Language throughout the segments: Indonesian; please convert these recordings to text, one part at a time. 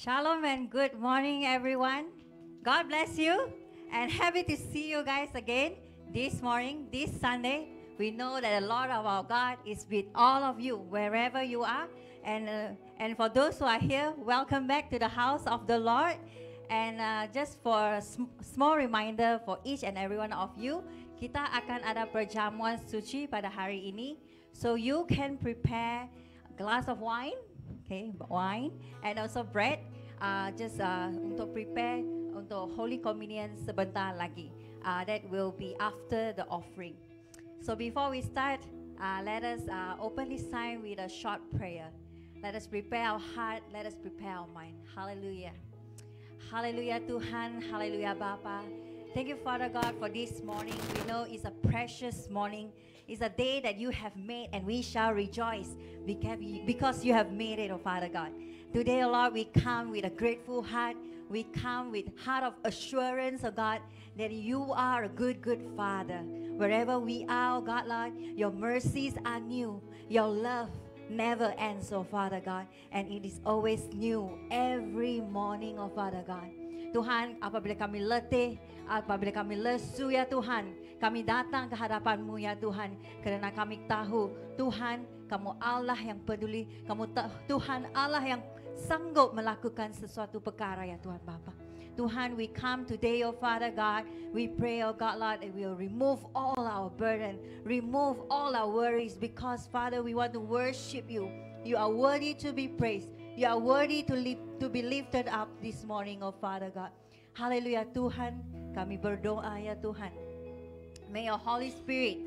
Shalom and good morning, everyone. God bless you and happy to see you guys again this morning, this Sunday. We know that the Lord of our God is with all of you, wherever you are. And for those who are here, welcome back to the house of the Lord. And just for a small reminder for each and every one of you, kita akan ada perjamuan suci pada hari ini. So you can prepare a glass of wine, okay, wine, and also bread. Untuk prepare untuk Holy Communion sebentar lagi. That will be after the offering. So before we start, let us open this time with a short prayer. Let us prepare our heart, let us prepare our mind. Hallelujah. Hallelujah Tuhan, hallelujah Bapa. Thank you Father God for this morning. We know it's a precious morning. It's a day that you have made and we shall rejoice because you have made it, oh Father God. Today, oh Lord, we come with a grateful heart. We come with heart of assurance, oh God, that you are a good, good Father. Wherever we are, oh God, Lord, your mercies are new. Your love never ends, oh Father God. And it is always new every morning, oh Father God. Tuhan, apabila kami letih, apabila kami lesu ya Tuhan, kami datang ke hadapan-Mu ya Tuhan, karena kami tahu, Tuhan, Kamu Allah yang peduli, Tuhan Allah yang sanggup melakukan sesuatu perkara ya Tuhan Bapa. Tuhan, we come today, oh Father God, we pray, oh God, Lord, that we will remove all our burden, remove all our worries, because Father, we want to worship you. You are worthy to be praised. You are worthy to be lifted up this morning, oh Father God. Hallelujah Tuhan, kami berdoa ya Tuhan. May your Holy Spirit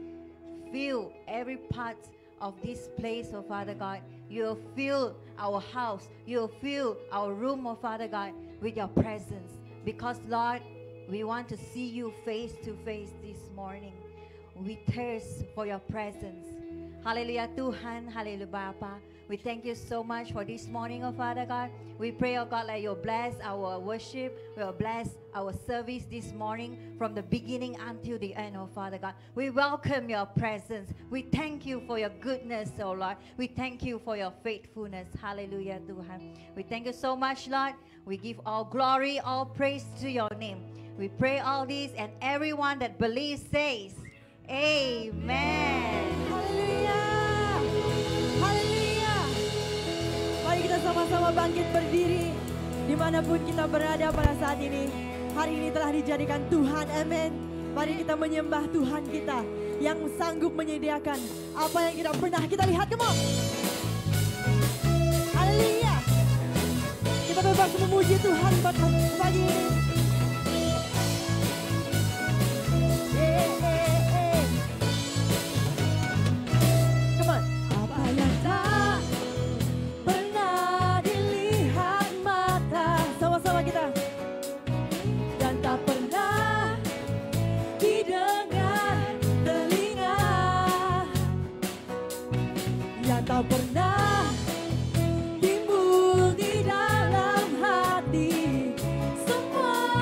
fill every part of this place, oh Father God. You'll fill our house, you'll fill our room, oh Father God, with your presence. Because Lord, we want to see you face to face this morning. We thirst for your presence. Hallelujah Tuhan, hallelujah Bapa. We thank you so much for this morning, oh Father God. We pray, oh God, that you'll bless our worship, you'll bless our service this morning from the beginning until the end, oh Father God. We welcome your presence. We thank you for your goodness, oh Lord. We thank you for your faithfulness. Hallelujah Tuhan. We thank you so much, Lord. We give all glory, all praise to your name. We pray all this and everyone that believes says, Amen. Haleluya. Haleluya. Mari kita sama-sama bangkit berdiri dimanapun kita berada pada saat ini. Hari ini telah dijadikan Tuhan, amin. Mari kita menyembah Tuhan kita yang sanggup menyediakan apa yang kita pernah kita lihat. Come on. Haleluya. Kita bebas memuji Tuhan pagi ini. Tak pernah timbul di dalam hati, semua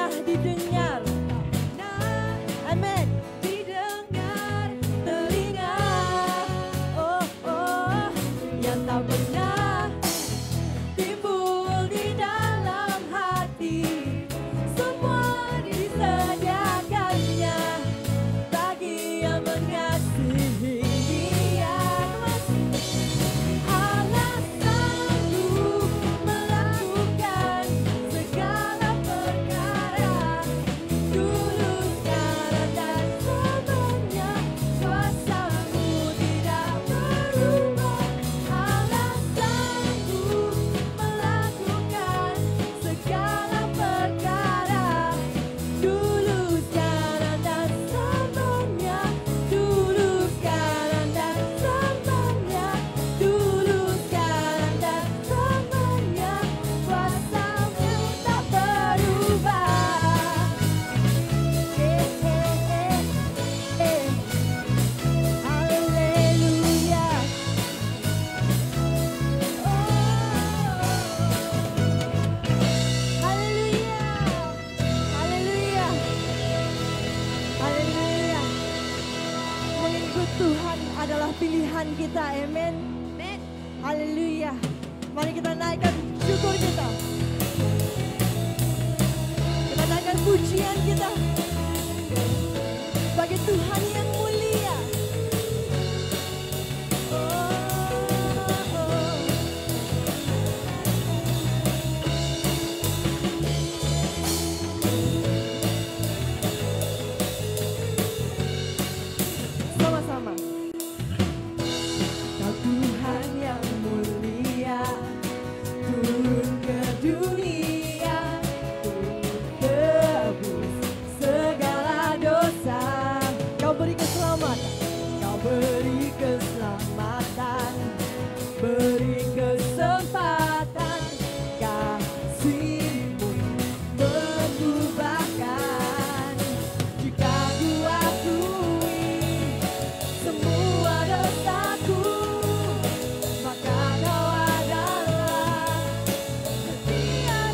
pernah didengar. Amin. Didengar telinga, oh oh, yang tak pernah timbul di dalam hati. Semua disediakannya bagi yang mengasihi Dia. Allah sanggup melakukan segala perkara, dulu, sekarang, dan selamanya. Kuasa-Mu tidak berubah. Allah sanggup melakukan segala perkara, dulu, sekarang, dan selamanya. Dulu, sekarang, dan selamanya. Dulu, sekarang, dan selamanya. Kuasa-Mu tak berubah. Haleluya. Haleluya. Haleluya. Haleluya. Mengikut Tuhan adalah pilihan kita. Amin. Haleluya. Mari kita naikkan syukur kita. Kita naikkan pujian kita bagi Tuhan yang mulia. Sama-sama. Kau Tuhan yang mulia, turun ke dunia, tebus segala dosa. Kau beri keselamatan, Kau beri keselamatan, beri kesempatan. Kasih-Mu mengubahkan. Jika ku akui semua dosaku, maka Kau adalah setia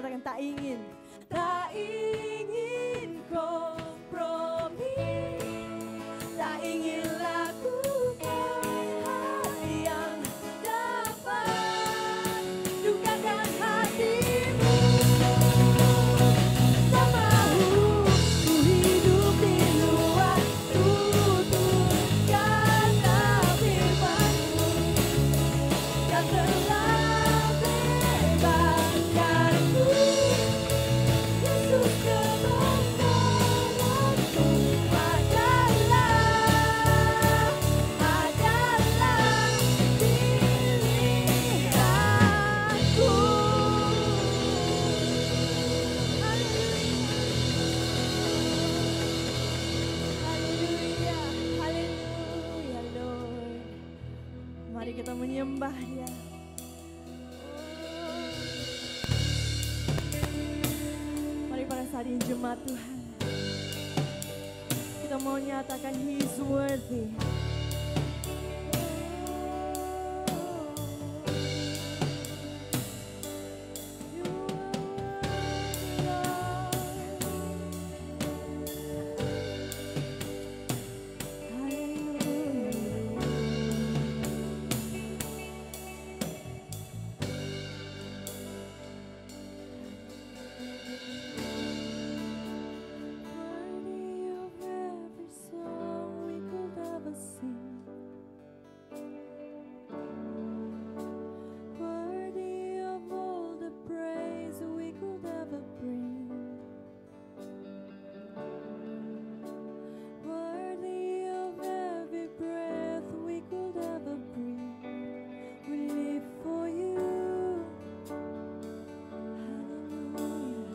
katakan tak ingin kompromi, tak ingin lakukan hal yang dapat dukakan hatimu. Tak mau ku hidup di luar tutur kata firman-Mu yang telah bebaskanku. Yesus kebenaranku adalah pilihanku. Haleluya, haleluya Lord. Mari kita menyembah Dia. Mari pada saat ini jemaat Tuhan, kita mau nyatakan He is worthy. You are worthy, Lord. Worthy of every song we could ever sing. Worthy of all the praise we could ever bring. Worthy of every breath we could ever breathe. We live for You. Hallelujah.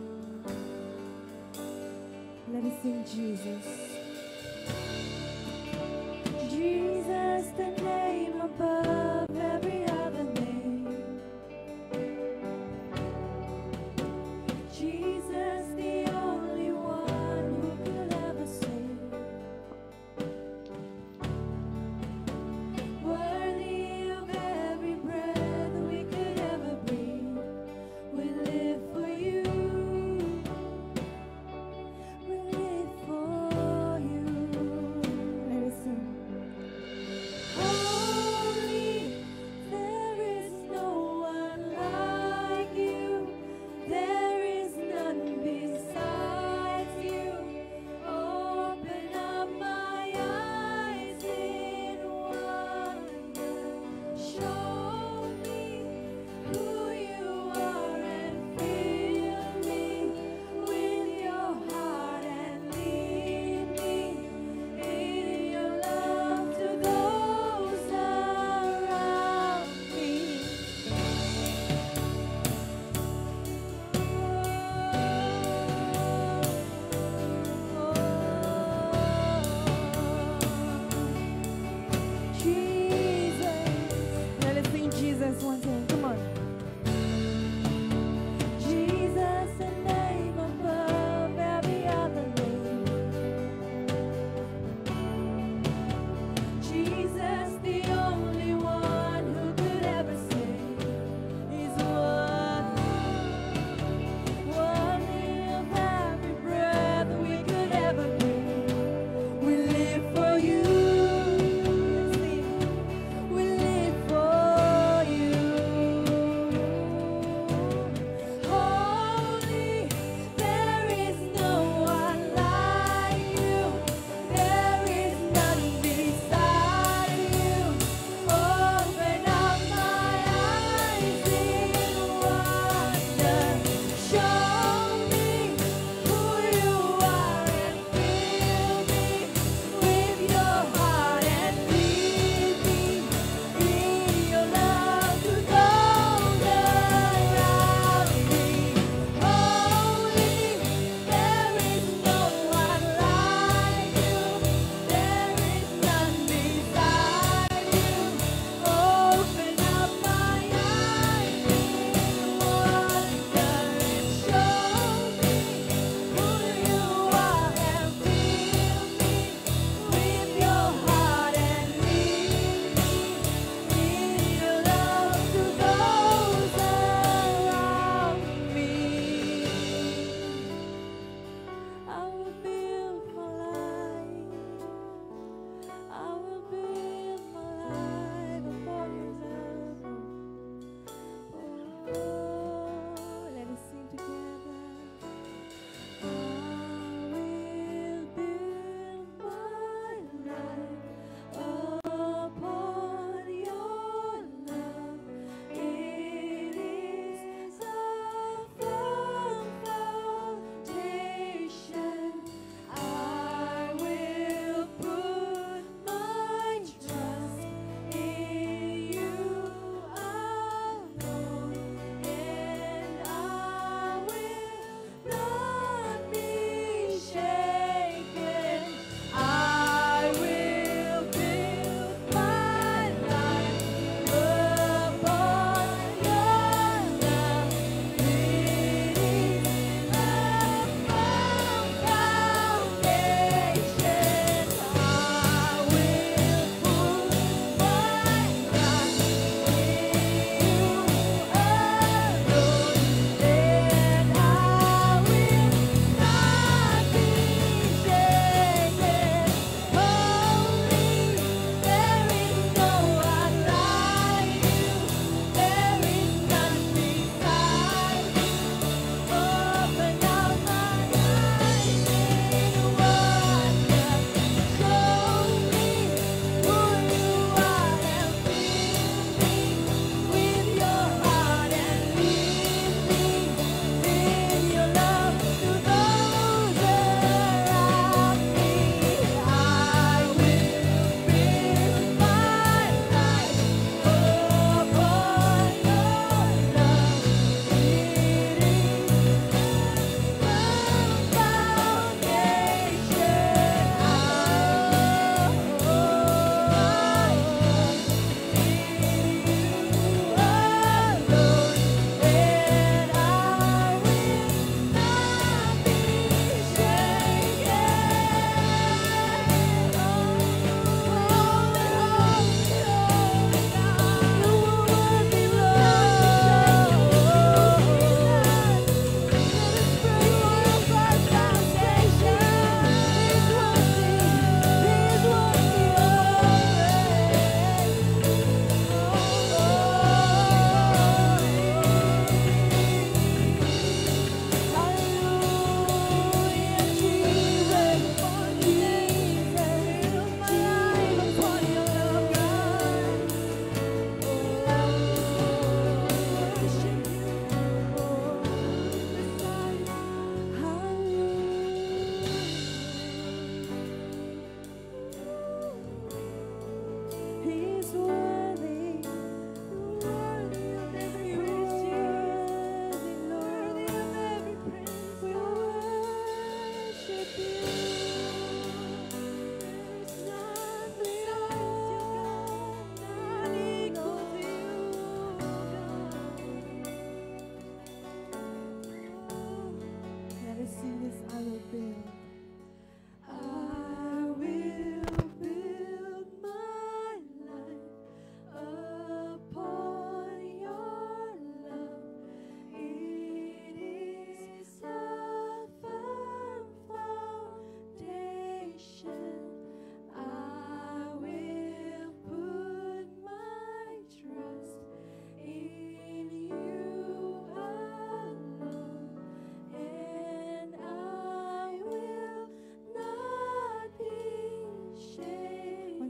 Let us sing Jesus. Jesus, the name above every other name. Jesus, the only one who could ever save. Worthy of every breath we could ever breathe. We live for You. We live for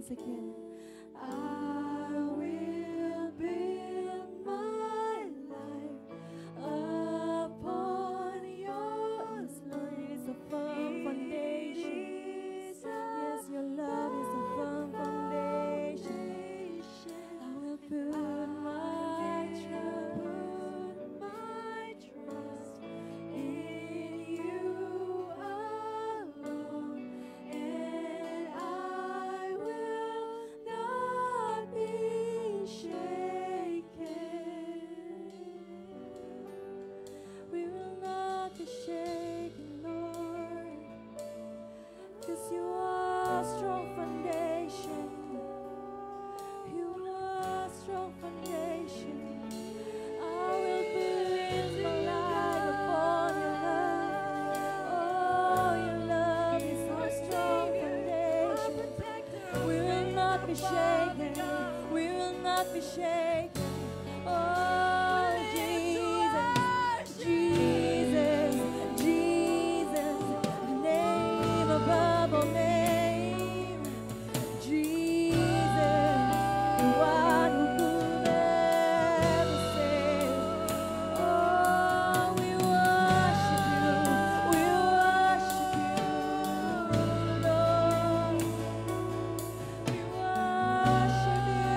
once again. I will build my life upon yours. Lord, it is a firm foundation. Yes, your love is a firm foundation. I will put my trust in you alone, and I will not be shaken. We will not be shaken, Lord, 'cause you are a strong foundation. You are a strong foundation. I will build my life upon your love. Oh, your love is our strong foundation. We will not be shaken. We will not be shaken. Oh, Jesus, Jesus, Jesus, name above all names. Jesus, the one who could never fail. Oh, we worship you, Lord. We worship you,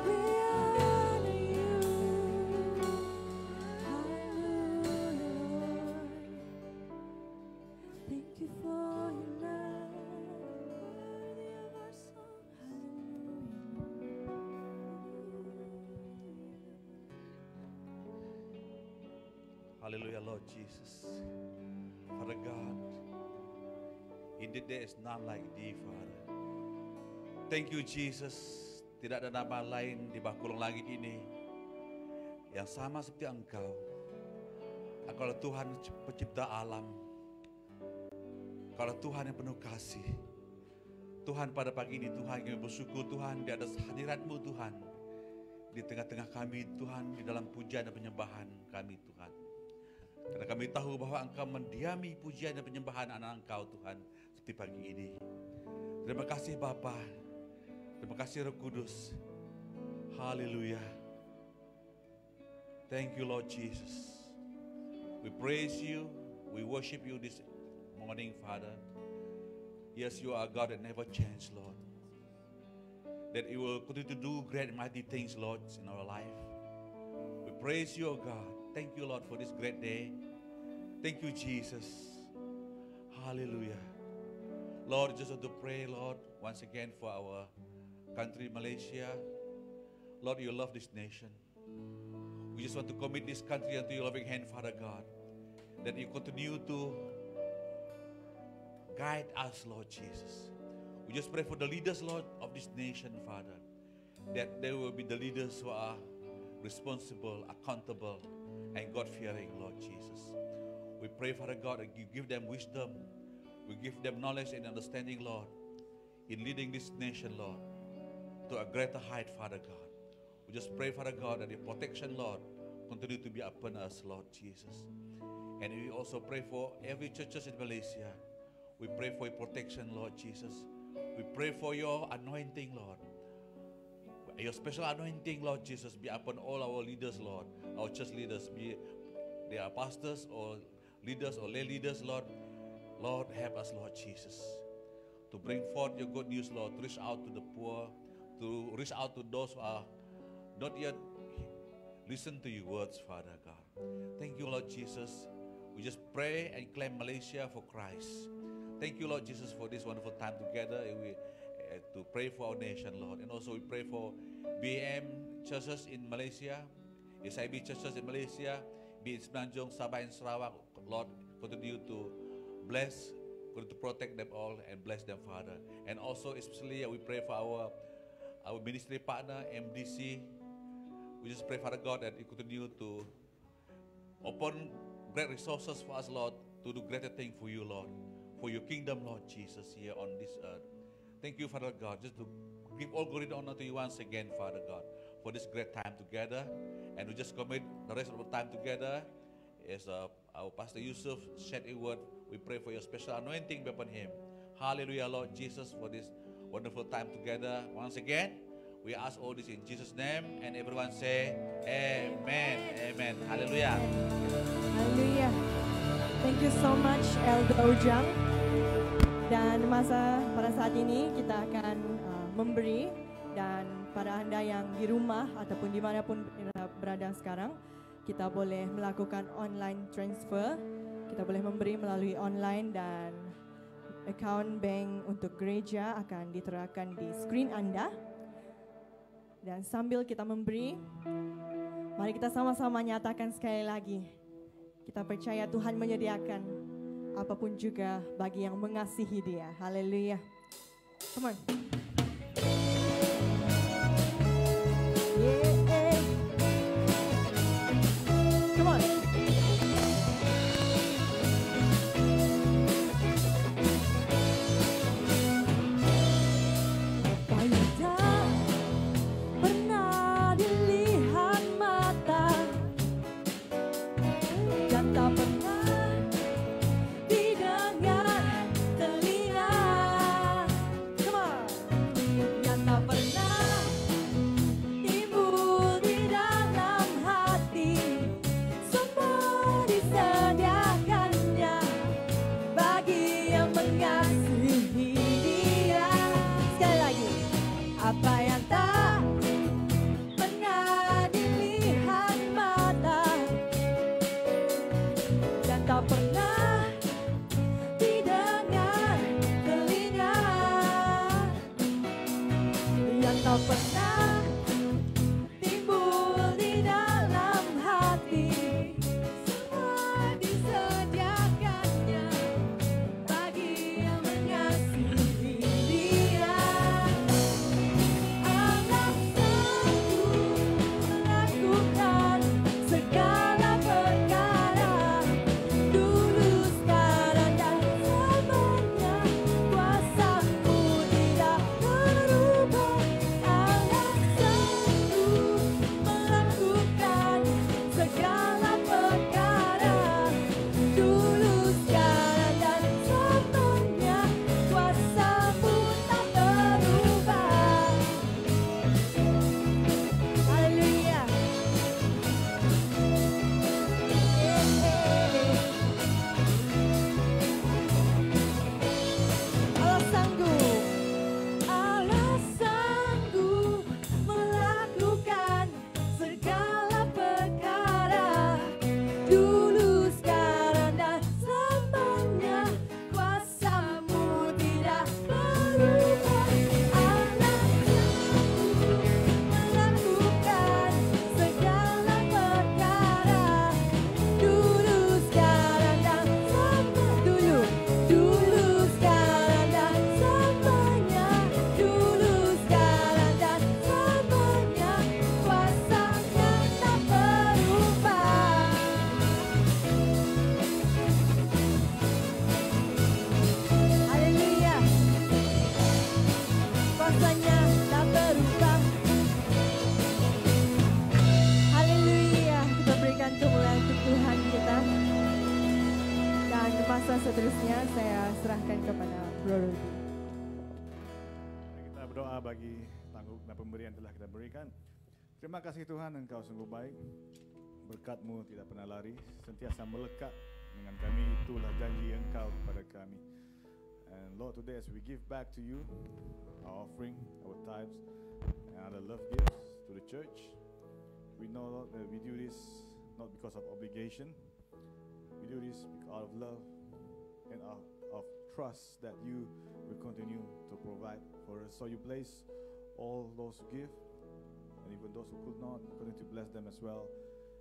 we honor you. Hallelujah, Lord. Thank you for your love, worthy of our song. Hallelujah, Lord Jesus. Father God, indeed there is none like thee, Father. Thank you, Jesus. Tidak ada nama lain di bawah kolong langit ini yang sama seperti Engkau. Engkaulah Tuhan pencipta alam. Engkaulah Tuhan yang penuh kasih. Tuhan, pada pagi ini Tuhan kami bersyukur Tuhan di atas hadirat-Mu Tuhan. Di tengah-tengah kami Tuhan, di dalam pujian dan penyembahan kami Tuhan. Karena kami tahu bahwa Engkau mendiami pujian dan penyembahan anak Engkau Tuhan seperti pagi ini. Terima kasih Bapa. Terima kasih Roh Kudus. Haleluya. Thank you Lord Jesus. We praise you. We worship you this morning, Father. Yes, you are God that never changes, Lord. That you will continue to do great and mighty things, Lord, in our life. We praise you, O God. Thank you, Lord, for this great day. Thank you, Jesus. Hallelujah. Lord, just want to pray, Lord, once again for our country, Malaysia. Lord, you love this nation. We just want to commit this country unto your loving hand, Father God. That you continue to guide us, Lord Jesus. We just pray for the leaders, Lord, of this nation, Father. That they will be the leaders who are responsible, accountable, and God-fearing, Lord Jesus. We pray, Father God, that you give them wisdom. We give them knowledge and understanding, Lord, in leading this nation, Lord, to a greater height, Father God. We just pray, Father God, that your protection, Lord, continue to be upon us, Lord Jesus. And we also pray for every churches in Malaysia. We pray for your protection, Lord Jesus. We pray for your anointing, Lord. Your special anointing, Lord Jesus, be upon all our leaders, Lord. Our church leaders, be they are pastors or leaders or lay leaders, Lord. Lord, help us, Lord Jesus, to bring forth your good news, Lord, to reach out to the poor, to reach out to those who are not yet listen to your words, Father God. Thank you, Lord Jesus. We just pray and claim Malaysia for Christ. Thank you, Lord Jesus, for this wonderful time together. And we to pray for our nation, Lord. And also we pray for BM churches in Malaysia, SIB churches in Malaysia, be it Semenanjung, Sabah, and Sarawak. Lord, continue to bless, continue to protect them all and bless them, Father. And also especially we pray for our ministry partner, MDC. We just pray, Father God, that you continue to open great resources for us, Lord, to do greater things for you, Lord, for your kingdom, Lord Jesus, here on this earth. Thank you, Father God, just to give all glory and honor to you once again, Father God, for this great time together. And we just commit the rest of the time together as our Pastor Yusuf shared a word. We pray for your special anointing upon him, Hallelujah, Lord Jesus, for this wonderful time together. Once again, we ask all this in Jesus' name, and everyone say, Amen. Amen. Hallelujah. Haleluya. Thank you so much Elder Ujang. Dan pada saat ini kita akan memberi, dan pada Anda yang di rumah ataupun dimanapun berada sekarang, kita boleh melakukan online transfer. Kita boleh memberi melalui online, dan account bank untuk gereja akan diterapkan di screen Anda. Dan sambil kita memberi, mari kita sama-sama nyatakan sekali lagi, kita percaya Tuhan menyediakan apapun juga bagi yang mengasihi Dia. Haleluya. Come on. Yeah. Come on. Seterusnya saya serahkan kepada Bro Rudy. Kita berdoa bagi tanggung dan pemberian telah kita berikan. Terima kasih Tuhan, Engkau sungguh baik. Berkat-Mu tidak pernah lari, sentiasa melekat dengan kami. Itulah janji Engkau kepada kami. And Lord, today as we give back to you our offering, our tithes, and other love gifts to the church, we know Lord that we do this not because of obligation. We do this because of love and of trust that you will continue to provide for us. So you place all those who give, and even those who could not, continue to bless them as well.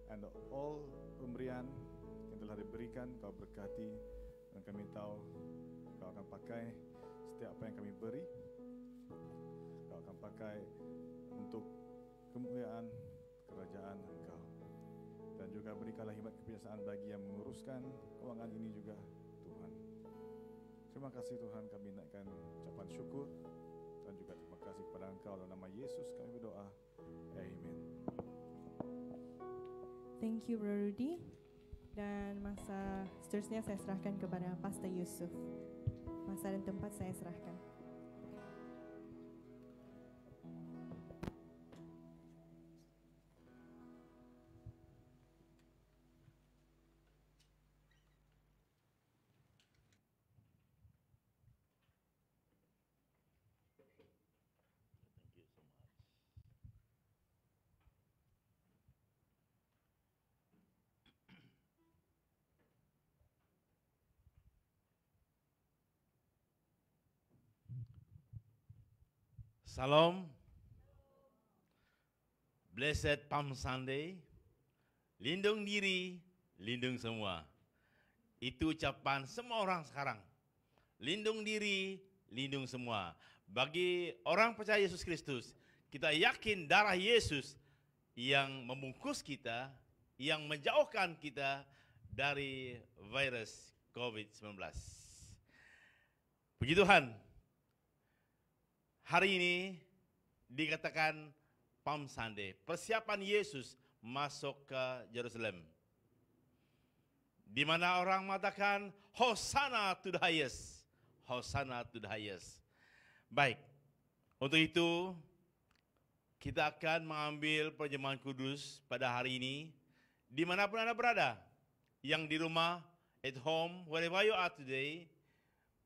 And all pemberian yang telah diberikan, Kau berkati, dan kami tahu Kau akan pakai setiap apa yang kami beri. Kau akan pakai untuk kemuliaan kerajaan Engkau. Dan juga berikanlah hikmat kebiasaan bagi yang menguruskan keuangan ini juga, Tuhan. Terima kasih Tuhan, kami naikkan ucapan syukur dan juga terima kasih kepada Engkau. Dalam nama Yesus kami berdoa. Amen. Thank you Bro Rudy. Dan masa seterusnya saya serahkan kepada Pastor Yusuf. Mas Masa dan tempat saya serahkan. Salam. Blessed Palm Sunday. Lindung diri, lindung semua. Itu ucapan semua orang sekarang. Lindung diri, lindung semua. Bagi orang percaya Yesus Kristus, kita yakin darah Yesus yang membungkus kita, yang menjauhkan kita dari virus COVID-19. Puji Tuhan. Hari ini dikatakan Palm Sunday, persiapan Yesus masuk ke Yerusalem. Di mana orang mengatakan Hosanna to the highest. Hosanna to the highest. Baik, untuk itu kita akan mengambil perjamuan kudus pada hari ini dimanapun Anda berada. Yang di rumah, at home, wherever you are today,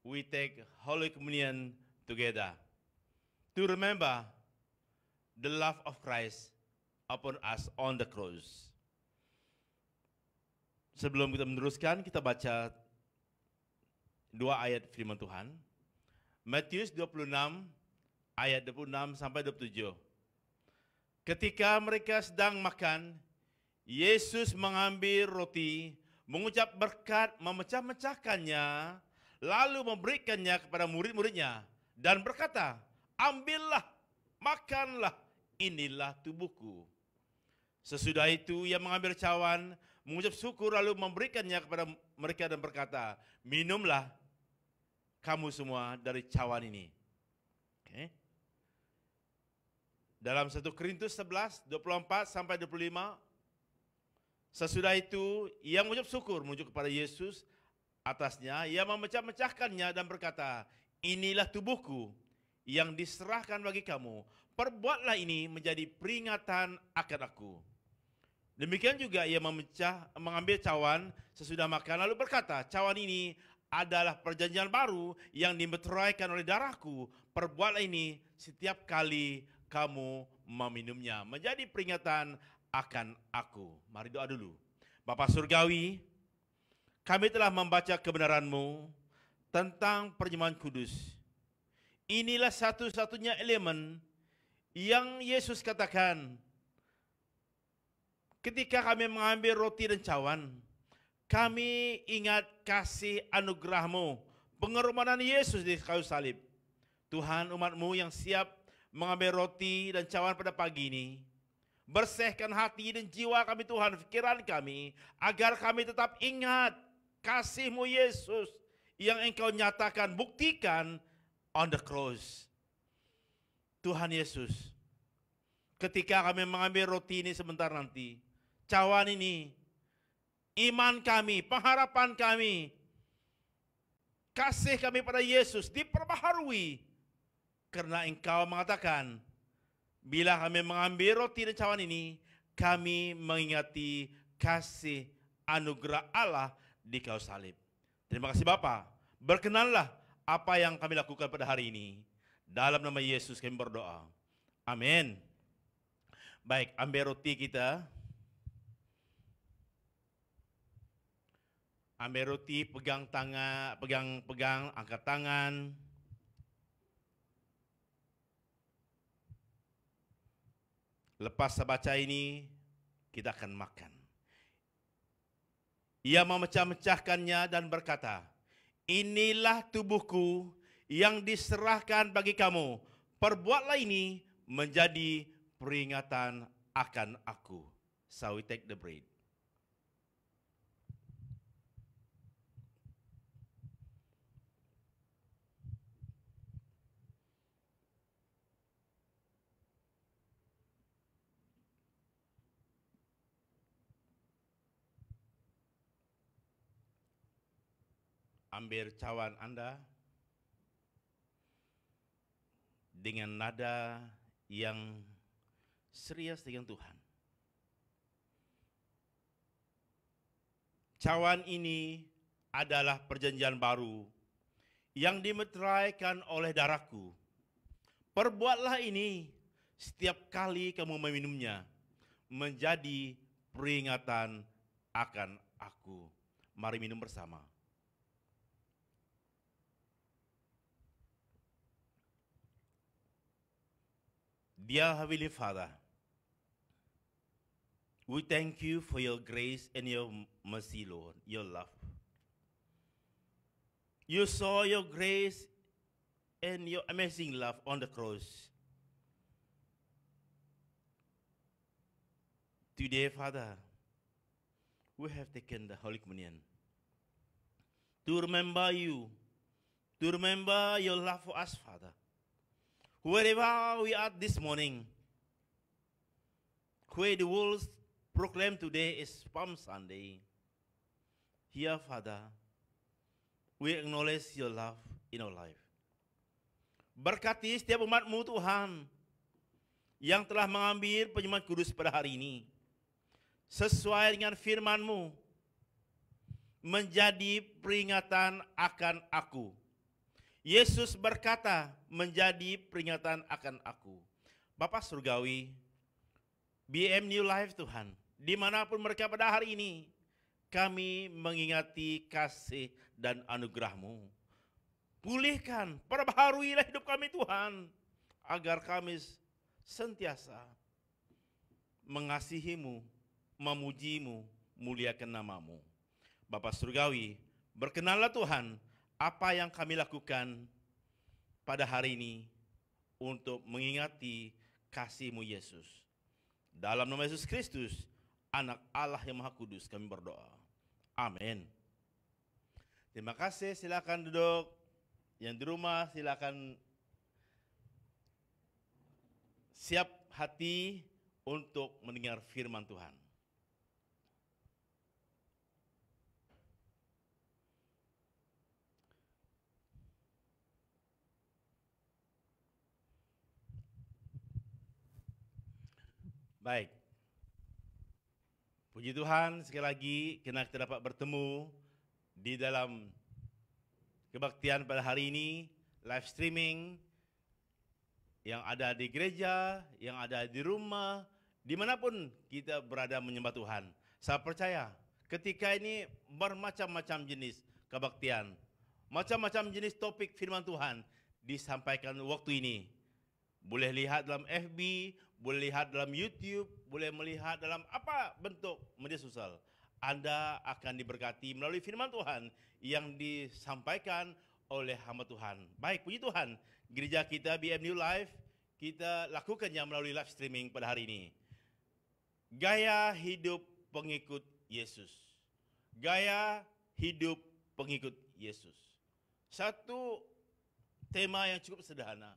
we take Holy Communion together. To remember the love of Christ upon us on the cross. Sebelum kita meneruskan, kita baca dua ayat firman Tuhan. Matius 26 ayat 26 sampai 27. Ketika mereka sedang makan, Yesus mengambil roti, mengucap berkat, memecah-mecahkannya, lalu memberikannya kepada murid-muridnya dan berkata, ambillah, makanlah, inilah tubuhku. Sesudah itu ia mengambil cawan, mengucap syukur lalu memberikannya kepada mereka dan berkata, minumlah kamu semua dari cawan ini. Okay. Dalam 1 Korintus 11, 24 sampai 25, sesudah itu ia mengucap syukur menuju kepada Yesus atasnya, ia memecah-mecahkannya dan berkata, inilah tubuhku yang diserahkan bagi kamu, perbuatlah ini menjadi peringatan akan aku. Demikian juga ia mengambil cawan sesudah makan, lalu berkata, cawan ini adalah perjanjian baru yang dimeteraikan oleh darahku, perbuatlah ini setiap kali kamu meminumnya, menjadi peringatan akan aku. Mari doa dulu. Bapa Surgawi, kami telah membaca kebenaran-Mu tentang perjamuan kudus. Inilah satu-satunya elemen yang Yesus katakan ketika kami mengambil roti dan cawan, kami ingat kasih anugerah-Mu, pengorbanan Yesus di kayu salib. Tuhan, umat-Mu yang siap mengambil roti dan cawan pada pagi ini, bersihkan hati dan jiwa kami Tuhan, pikiran kami, agar kami tetap ingat kasih-Mu Yesus yang Engkau nyatakan, buktikan on the cross. Tuhan Yesus, ketika kami mengambil roti ini sebentar nanti, cawan ini, iman kami, pengharapan kami, kasih kami pada Yesus diperbaharui. Karena Engkau mengatakan, bila kami mengambil roti dan cawan ini, kami mengingati kasih anugerah Allah di kayu salib. Terima kasih Bapa. Berkenanlah apa yang kami lakukan pada hari ini. Dalam nama Yesus kami berdoa. Amin. Baik, ambil roti kita. Ambil roti, pegang tangan, pegang, angkat tangan. Lepas baca ini, kita akan makan. Ia memecah-mecahkannya dan berkata, inilah tubuhku yang diserahkan bagi kamu. Perbuatlah ini menjadi peringatan akan aku. So we take the bread. Ambil cawan Anda. dengan nada yang serius dengan Tuhan. Cawan ini adalah perjanjian baru yang dimeteraikan oleh darahku. Perbuatlah ini setiap kali kamu meminumnya, menjadi peringatan akan aku. Mari minum bersama. Dear Heavenly Father, we thank you for your grace and your mercy, Lord, your love. You saw your grace and your amazing love on the cross. Today, Father, we have taken the Holy Communion to remember you, to remember your love for us, Father. Wherever we are this morning, where the world proclaim today is Palm Sunday, here, Father, we acknowledge your love in our life. Berkati setiap umat-Mu, Tuhan, yang telah mengambil penyembahan kudus pada hari ini, sesuai dengan firman-Mu, menjadi peringatan akan aku. Yesus berkata, menjadi peringatan akan aku. Bapa Surgawi, BM New Life Tuhan, dimanapun mereka pada hari ini, kami mengingati kasih dan anugerah-Mu. Pulihkan, perbaharuilah hidup kami Tuhan, agar kami sentiasa mengasihi-Mu, memuji-Mu, muliakan nama-Mu. Bapa Surgawi, berkenanlah Tuhan, apa yang kami lakukan pada hari ini untuk mengingati kasih-Mu Yesus. Dalam nama Yesus Kristus, Anak Allah yang Maha Kudus, kami berdoa. Amin. Terima kasih, silakan duduk. Yang di rumah silakan siap hati untuk mendengar firman Tuhan. Baik. Puji Tuhan, sekali lagi kita dapat bertemu di dalam kebaktian pada hari ini, live streaming yang ada di gereja, yang ada di rumah, dimanapun kita berada menyembah Tuhan. Saya percaya ketika ini bermacam-macam jenis kebaktian, macam-macam jenis topik firman Tuhan disampaikan waktu ini. Boleh lihat dalam FB, boleh lihat dalam YouTube, boleh melihat dalam apa bentuk media sosial. Anda akan diberkati melalui firman Tuhan yang disampaikan oleh hamba Tuhan. Baik, puji Tuhan, gereja kita BM New Life, kita lakukannya melalui live streaming pada hari ini. Gaya hidup pengikut Yesus. Gaya hidup pengikut Yesus. Satu tema yang cukup sederhana.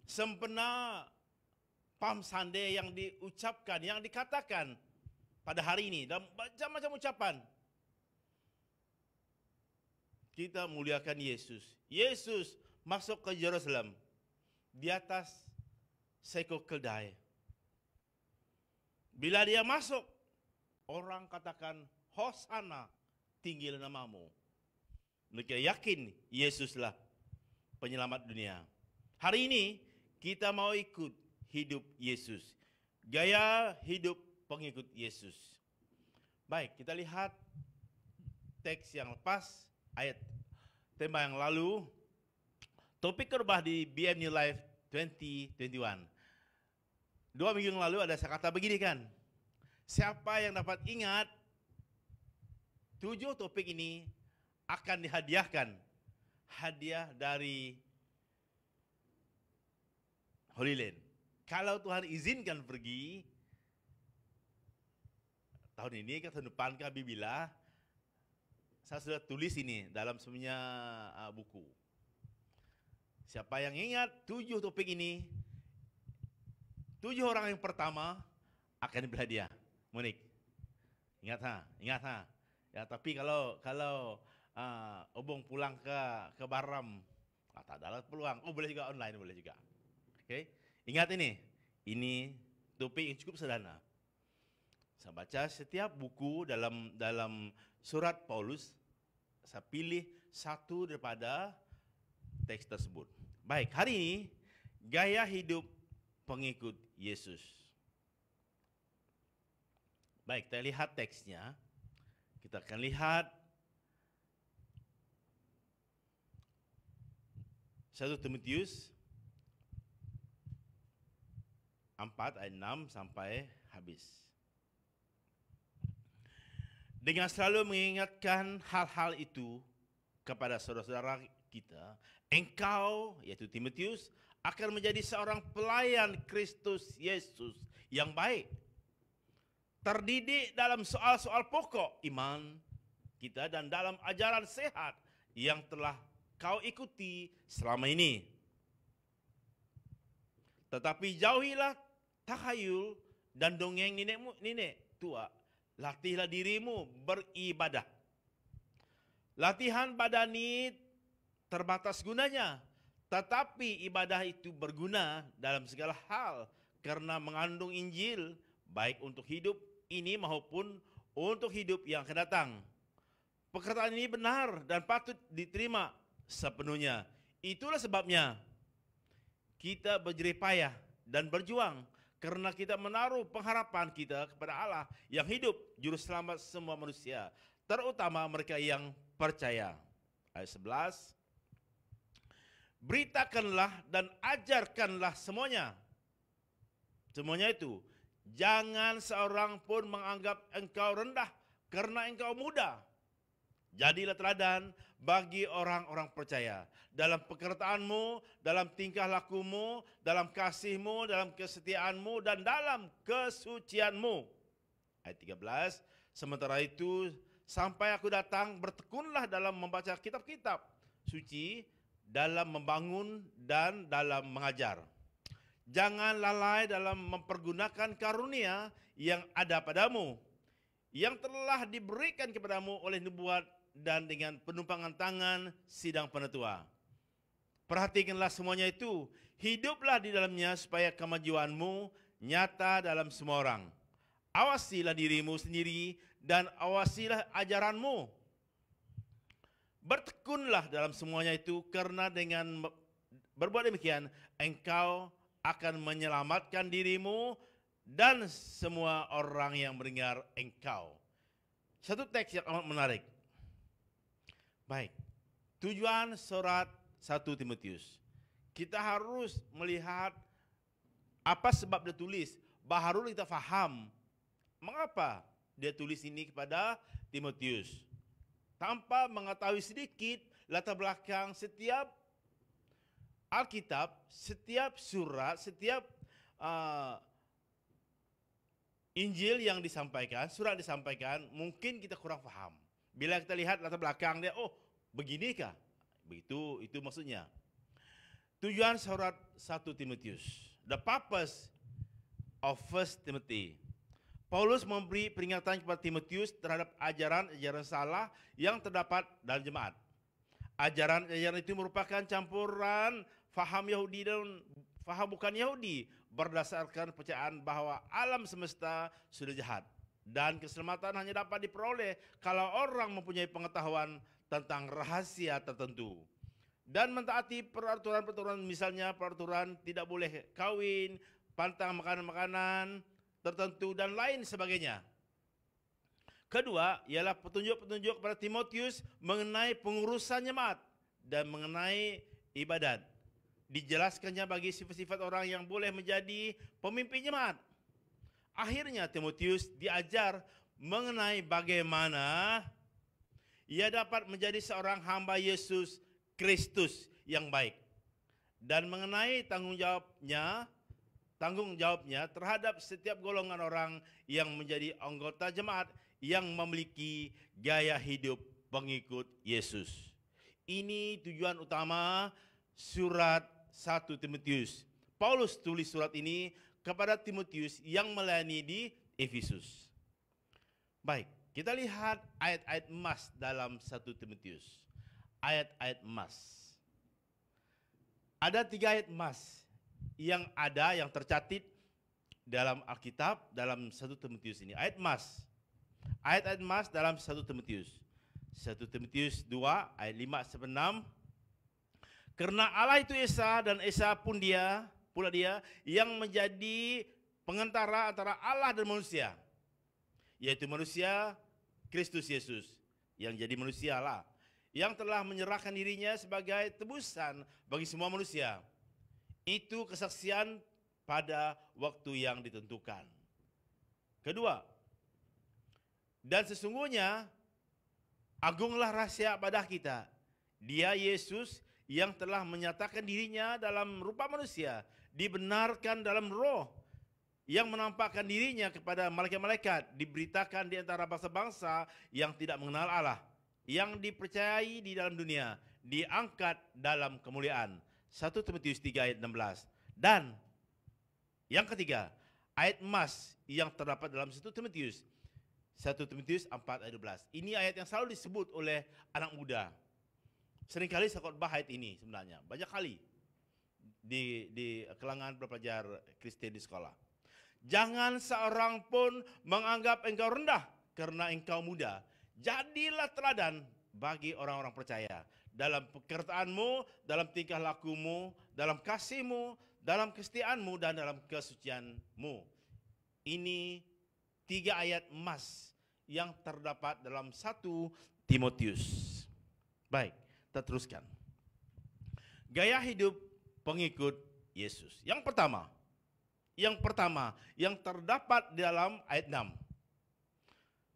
Sempena Palm Sunday yang diucapkan, yang dikatakan pada hari ini dalam macam-macam ucapan. Kita muliakan Yesus. Yesus masuk ke Yerusalem di atas seekor keldai. Bila dia masuk, orang katakan, Hosana, tinggilah namamu. Mereka yakin Yesuslah penyelamat dunia. Hari ini kita mau ikut hidup Yesus. Gaya hidup pengikut Yesus. Baik, kita lihat teks yang lepas, ayat tema yang lalu. Topik kerubah di BM New Life 2021. 2 minggu yang lalu ada kata begini kan. Siapa yang dapat ingat 7 topik ini akan dihadiahkan hadiah dari Holy Land. Kalau Tuhan izinkan pergi tahun ini ke tahun depan ke Bibila, saya sudah tulis ini dalam semuanya buku. Siapa yang ingat 7 topik ini, 7 orang yang pertama akan diberi hadiah. Monik, ingat ha. Ya, tapi kalau Obong pulang ke Baram Tak ada peluang. Oh, boleh juga online, boleh juga. Oke. Ingat ini topik yang cukup sederhana. Saya baca setiap buku dalam surat Paulus, saya pilih satu daripada teks tersebut. Baik, hari ini gaya hidup pengikut Yesus. Baik, kita lihat teksnya. Kita akan lihat 1 Timotius 4 ayat 6 sampai habis. Dengan selalu mengingatkan hal-hal itu kepada saudara-saudara kita, engkau, yaitu Timotius, akan menjadi seorang pelayan Kristus Yesus yang baik, terdidik dalam soal-soal pokok iman kita dan dalam ajaran sehat yang telah kau ikuti selama ini. Tetapi jauhilah takhayul dan dongeng nenek tua. Latihlah dirimu beribadah. Latihan badani terbatas gunanya, tetapi ibadah itu berguna dalam segala hal karena mengandung Injil, baik untuk hidup ini maupun untuk hidup yang akan datang. Pekerjaan ini benar dan patut diterima sepenuhnya. Itulah sebabnya kita berjerih payah dan berjuang, karena kita menaruh pengharapan kita kepada Allah yang hidup, juru selamat semua manusia, terutama mereka yang percaya. Ayat 11. Beritakanlah dan ajarkanlah semuanya. Semuanya itu. Jangan seorang pun menganggap engkau rendah karena engkau muda. Jadilah teladan bagi orang-orang percaya dalam pekerjaanmu, dalam tingkah lakumu, dalam kasihmu, dalam kesetiaanmu, dan dalam kesucianmu. Ayat 13. Sementara itu, sampai aku datang, bertekunlah dalam membaca kitab-kitab suci, dalam membangun dan dalam mengajar. Jangan lalai dalam mempergunakan karunia yang ada padamu, yang telah diberikan kepadamu oleh nubuat dan dengan penumpangan tangan sidang penetua. Perhatikanlah semuanya itu, hiduplah di dalamnya supaya kemajuanmu nyata dalam semua orang. Awasilah dirimu sendiri dan awasilah ajaranmu. Bertekunlah dalam semuanya itu, karena dengan berbuat demikian engkau akan menyelamatkan dirimu dan semua orang yang mendengar engkau. Satu teks yang amat menarik. Baik, tujuan surat 1 Timotius. Kita harus melihat apa sebab dia tulis. Baru kita faham mengapa dia tulis ini kepada Timotius. Tanpa mengetahui sedikit latar belakang setiap Alkitab, setiap surat, setiap Injil yang disampaikan, surat disampaikan, mungkin kita kurang paham. Bila kita lihat latar belakang dia, oh beginikah? Begitu, itu maksudnya. Tujuan surat 1 Timotius. The purpose of 1 Timothy. Paulus memberi peringatan kepada Timotius terhadap ajaran-ajaran salah yang terdapat dalam jemaat. Ajaran-ajaran itu merupakan campuran faham Yahudi dan faham bukan Yahudi, berdasarkan percayaan bahwa alam semesta sudah jahat dan keselamatan hanya dapat diperoleh kalau orang mempunyai pengetahuan tentang rahasia tertentu dan mentaati peraturan-peraturan, misalnya peraturan tidak boleh kawin, pantang makanan-makanan tertentu dan lain sebagainya. Kedua ialah petunjuk-petunjuk kepada Timotius mengenai pengurusan jemaat dan mengenai ibadat. Dijelaskannya bagi sifat-sifat orang yang boleh menjadi pemimpin jemaat. Akhirnya Timotius diajar mengenai bagaimana ia dapat menjadi seorang hamba Yesus Kristus yang baik, dan mengenai tanggung jawabnya terhadap setiap golongan orang yang menjadi anggota jemaat yang memiliki gaya hidup pengikut Yesus. Ini tujuan utama surat 1 Timotius. Paulus tulis surat ini kepada Timotius yang melayani di Efesus. Baik, kita lihat ayat-ayat emas dalam 1 Timotius. Ayat-ayat emas. Ada 3 ayat emas yang tercatat dalam Alkitab, dalam 1 Timotius ini. Ayat emas. Ayat-ayat emas dalam 1 Timotius. 1 Timotius 2 ayat 5 sampai 6. Karena Allah itu Esa dan Esa pun pula dia yang menjadi pengantara antara Allah dan manusia. Yaitu manusia Kristus Yesus yang jadi manusia Allah, yang telah menyerahkan dirinya sebagai tebusan bagi semua manusia. Itu kesaksian pada waktu yang ditentukan. Kedua, dan sesungguhnya agunglah rahasia pada kita. Dia Yesus yang telah menyatakan dirinya dalam rupa manusia, dibenarkan dalam roh, yang menampakkan dirinya kepada malaikat-malaikat, diberitakan di antara bangsa-bangsa yang tidak mengenal Allah, yang dipercayai di dalam dunia, diangkat dalam kemuliaan. 1 Timotius 3 ayat 16. Dan yang ketiga, ayat emas yang terdapat dalam 1 Timotius 4 ayat 12. Ini ayat yang selalu disebut oleh anak muda. Seringkali saya khotbah ayat ini sebenarnya, banyak kali di kalangan pelajar Kristen di sekolah. Jangan seorang pun menganggap engkau rendah karena engkau muda. Jadilah teladan bagi orang-orang percaya dalam pekerjaanmu, dalam tingkah lakumu, dalam kasihmu, dalam kesetiaanmu, dan dalam kesucianmu. Ini 3 ayat emas yang terdapat dalam 1 Timotius. Baik, kita teruskan. Gaya hidup pengikut Yesus. Yang pertama yang terdapat di dalam ayat 6.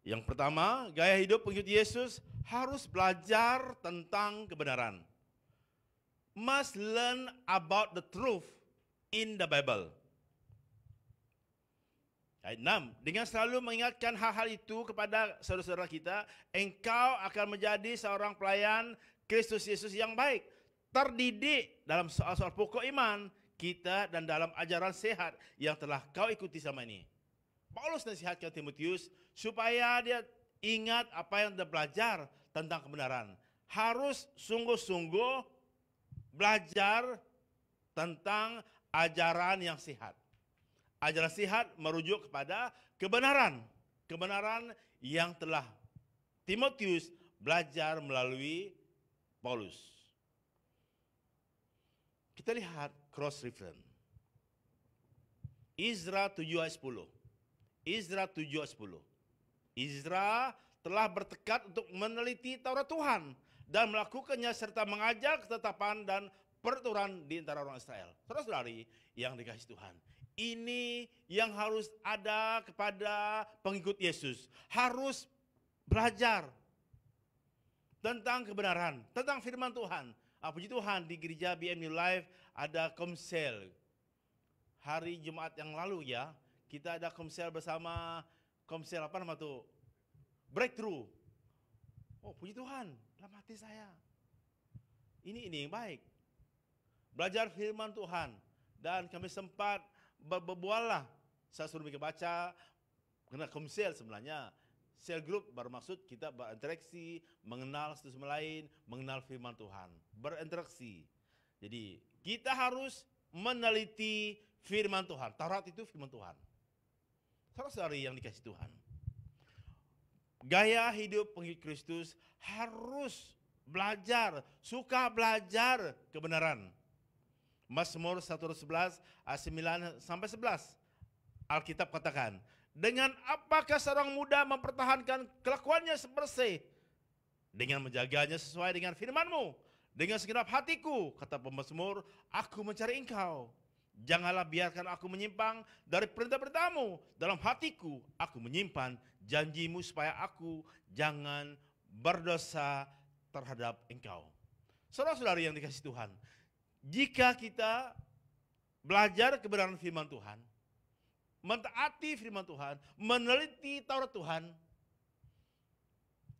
Yang pertama, gaya hidup pengikut Yesus harus belajar tentang kebenaran. Must learn about the truth in the Bible. Ayat 6, dengan selalu mengingatkan hal-hal itu kepada saudara-saudara kita, engkau akan menjadi seorang pelayan Kristus Yesus yang baik, terdidik dalam soal-soal pokok iman kita dan dalam ajaran sehat yang telah kau ikuti selama ini. Paulus nasihatkan Timotius supaya dia ingat apa yang dia belajar tentang kebenaran. Harus sungguh-sungguh belajar tentang ajaran yang sehat. Ajaran sehat merujuk kepada kebenaran. Kebenaran yang telah Timotius belajar melalui Paulus. Kita lihat cross reference. Izra 7 ayat 10. Izra 7 ayat 10. Izra telah bertekad untuk meneliti Taurat Tuhan dan melakukannya serta mengajar ketetapan dan peraturan di antara orang Israel. Saudara-saudari yang dikasihi Tuhan, ini yang harus ada kepada pengikut Yesus. Harus belajar tentang kebenaran, tentang firman Tuhan. Puji Tuhan, di gereja BM New Life ada komsel. Hari Jumat yang lalu ya, kita ada komsel bersama, komsel apa nama tuh? Breakthrough. Oh, puji Tuhan, dalam hati saya. Ini yang baik. Belajar firman Tuhan. Dan kami sempat berbual lah. Saya suruh mereka baca, karena komsel sebenarnya. Cell group bermaksud kita berinteraksi, mengenal satu sama lain, mengenal firman Tuhan, berinteraksi. Jadi kita harus meneliti firman Tuhan. Taurat itu firman Tuhan. Saudara-saudari yang dikasihi Tuhan, gaya hidup pengikut Kristus harus belajar, suka belajar kebenaran. Mazmur 111 ayat 9 sampai 11. Alkitab katakan, dengan apakah seorang muda mempertahankan kelakuannya bersih? Dengan menjaganya sesuai dengan firman-Mu. Dengan segenap hatiku, kata pemazmur, aku mencari Engkau. Janganlah biarkan aku menyimpang dari perintah-perintah-Mu. Dalam hatiku, aku menyimpan janji-Mu supaya aku jangan berdosa terhadap Engkau. Saudara-saudari yang dikasihi Tuhan, jika kita belajar kebenaran firman Tuhan, mentaati firman Tuhan, meneliti Taurat Tuhan,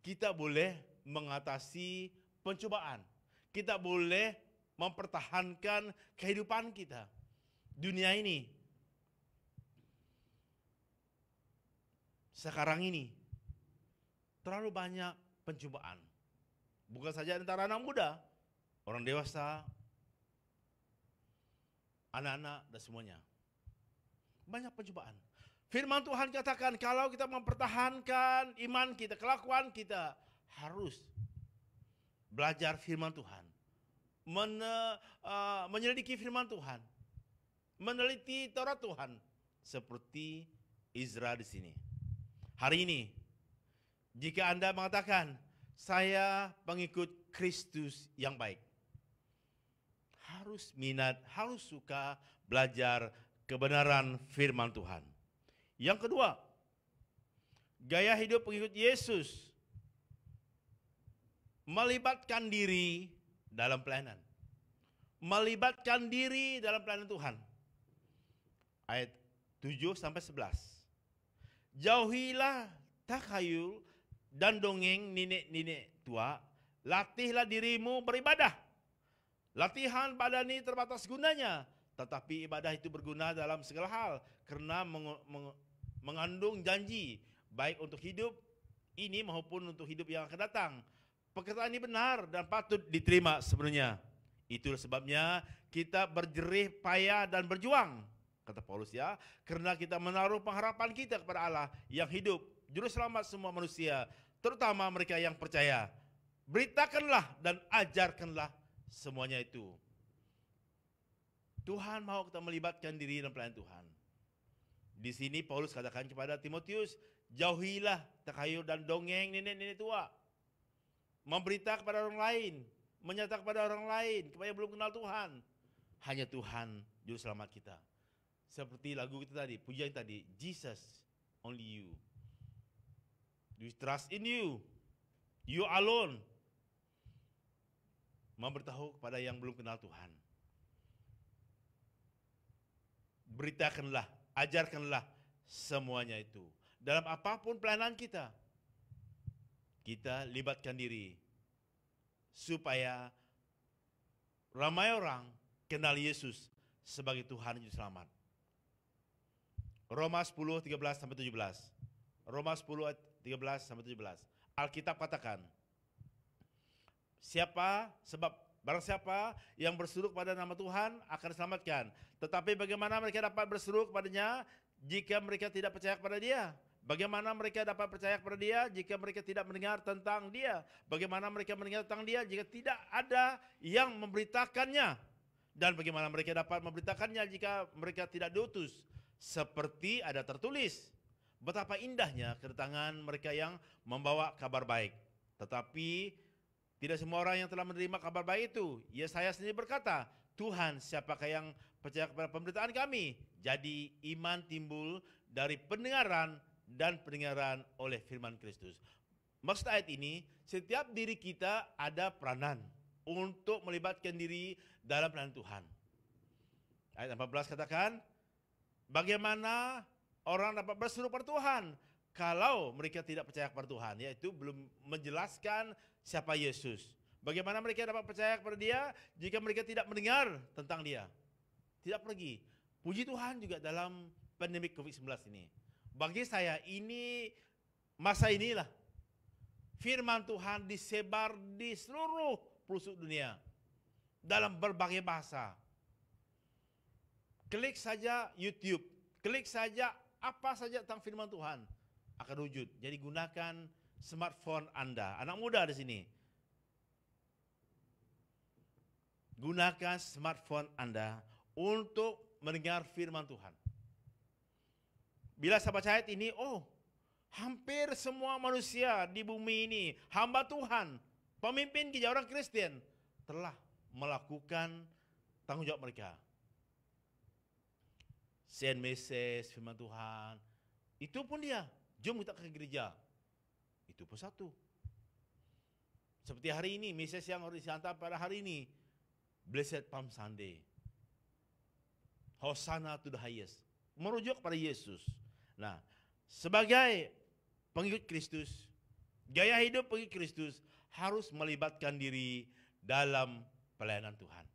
kita boleh mengatasi pencobaan. Kita boleh mempertahankan kehidupan kita. Dunia ini, sekarang ini, terlalu banyak pencobaan. Bukan saja antara anak muda, orang dewasa, anak-anak dan semuanya. Banyak pencobaan. Firman Tuhan katakan kalau kita mempertahankan iman kita, kelakuan kita harus belajar firman Tuhan. Menyelidiki firman Tuhan. Meneliti Taurat Tuhan. Seperti Izra di sini. Hari ini, jika Anda mengatakan, saya pengikut Kristus yang baik. Harus minat, harus suka belajar kebenaran firman Tuhan. Yang kedua, gaya hidup pengikut Yesus melibatkan diri dalam pelayanan. Melibatkan diri dalam pelayanan Tuhan. Ayat 7 sampai 11. Jauhilah takhayul dan dongeng nenek-nenek tua, latihlah dirimu beribadah. Latihan badan ini terbatas gunanya, tetapi ibadah itu berguna dalam segala hal karena mengandung janji baik untuk hidup ini maupun untuk hidup yang akan datang. Perkataan ini benar dan patut diterima sebenarnya. Itulah sebabnya kita berjerih payah dan berjuang, kata Paulus ya, karena kita menaruh pengharapan kita kepada Allah yang hidup, juru selamat semua manusia, terutama mereka yang percaya. Beritakanlah dan ajarkanlah semuanya itu. Tuhan mau kita melibatkan diri dalam pelayanan Tuhan. Di sini Paulus katakan kepada Timotius, jauhilah takhayul dan dongeng nenek-nenek tua. Memberita kepada orang lain, menyatakan kepada orang lain supaya belum kenal Tuhan. Hanya Tuhan juru selamat kita. Seperti lagu kita tadi, pujian tadi, Jesus, only you. We trust in you. You alone. Memberitahu kepada yang belum kenal Tuhan. Beritakanlah, ajarkanlah semuanya itu. Dalam apapun pelayanan kita, kita libatkan diri supaya ramai orang kenal Yesus sebagai Tuhan Juru Selamat. Roma 10, 13 sampai 17. Roma 10, 13 sampai 17. Alkitab katakan, barang siapa yang berseru kepada nama Tuhan akan diselamatkan. Tetapi bagaimana mereka dapat berseru kepadanya jika mereka tidak percaya kepada Dia? Bagaimana mereka dapat percaya kepada Dia jika mereka tidak mendengar tentang Dia? Bagaimana mereka mendengar tentang Dia jika tidak ada yang memberitakannya? Dan bagaimana mereka dapat memberitakannya jika mereka tidak diutus? Seperti ada tertulis, betapa indahnya kedatangan mereka yang membawa kabar baik. Tetapi tidak semua orang yang telah menerima kabar baik itu. Yesaya sendiri berkata, Tuhan, siapakah yang percaya kepada pemberitaan kami? Jadi iman timbul dari pendengaran dan pendengaran oleh firman Kristus. Maksud ayat ini, setiap diri kita ada peranan untuk melibatkan diri dalam pelayanan Tuhan. Ayat 14 katakan, bagaimana orang dapat berseru kepada Tuhan kalau mereka tidak percaya kepada Tuhan, yaitu belum menjelaskan siapa Yesus. Bagaimana mereka dapat percaya kepada Dia jika mereka tidak mendengar tentang Dia? Tidak pergi. Puji Tuhan juga dalam pandemi COVID-19 ini. Bagi saya ini masa inilah firman Tuhan disebar di seluruh pelosok dunia dalam berbagai bahasa. Klik saja YouTube, klik saja apa saja tentang firman Tuhan akan wujud. Jadi gunakan smartphone Anda. Anak muda di sini. Gunakan smartphone Anda untuk mendengar firman Tuhan. Bila saya baca ayat ini, hampir semua manusia di bumi ini, hamba Tuhan, pemimpin gereja orang Kristen, telah melakukan tanggung jawab mereka. Send message firman Tuhan. Itu pun dia, jom kita ke gereja. Itu pun satu. Seperti hari ini, message yang harus dihantar pada hari ini. Blessed Palm Sunday. Hosanna to the highest. Merujuk pada Yesus. Nah, sebagai pengikut Kristus, gaya hidup pengikut Kristus harus melibatkan diri dalam pelayanan Tuhan.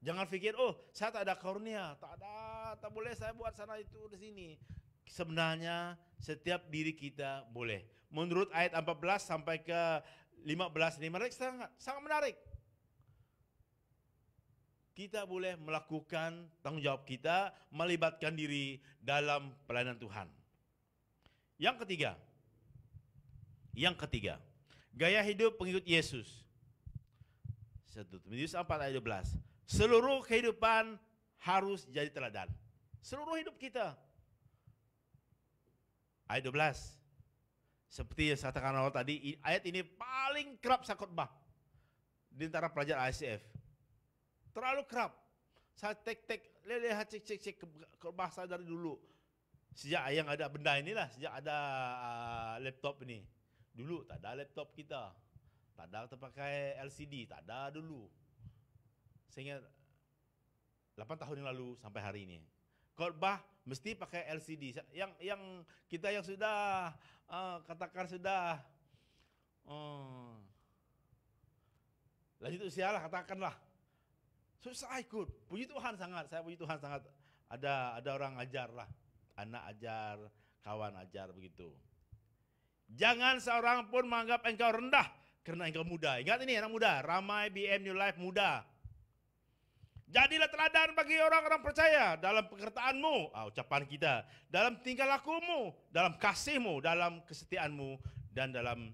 Jangan pikir, saya tak ada karunia, tak boleh saya buat sana itu di sini. Sebenarnya setiap diri kita boleh. Menurut ayat 14 sampai ke 15 ini sangat menarik. kita boleh melakukan tanggung jawab kita, melibatkan diri dalam pelayanan Tuhan. Yang ketiga, gaya hidup pengikut Yesus. 1 Timotius 4 ayat 12. Seluruh kehidupan harus jadi teladan. Seluruh hidup kita. Ayat 12. Seperti yang saya katakan awal tadi, ayat ini paling kerap saya khotbah di antara pelajar ICF. Terlalu kerap. Saya cek khotbah saya dari dulu. Sejak yang ada benda inilah, sejak ada laptop ini. Dulu tak ada laptop kita. Tak ada kita pakai LCD, tak ada dulu. Sehingga 8 tahun yang lalu sampai hari ini. Khotbah mesti pakai LCD. Yang kita yang sudah katakan sudah lanjut usia lah, katakanlah. Susah ikut. Puji Tuhan sangat. Saya puji Tuhan sangat. Ada orang ajar lah. Anak ajar, kawan ajar begitu. Jangan seorang pun menganggap engkau rendah karena engkau muda. Ingat ini anak muda. Ramai BM New Life muda. Jadilah teladan bagi orang-orang percaya dalam pekerjaanmu, ucapan kita, dalam tingkah lakumu, dalam kasihmu, dalam kesetiaanmu, dan dalam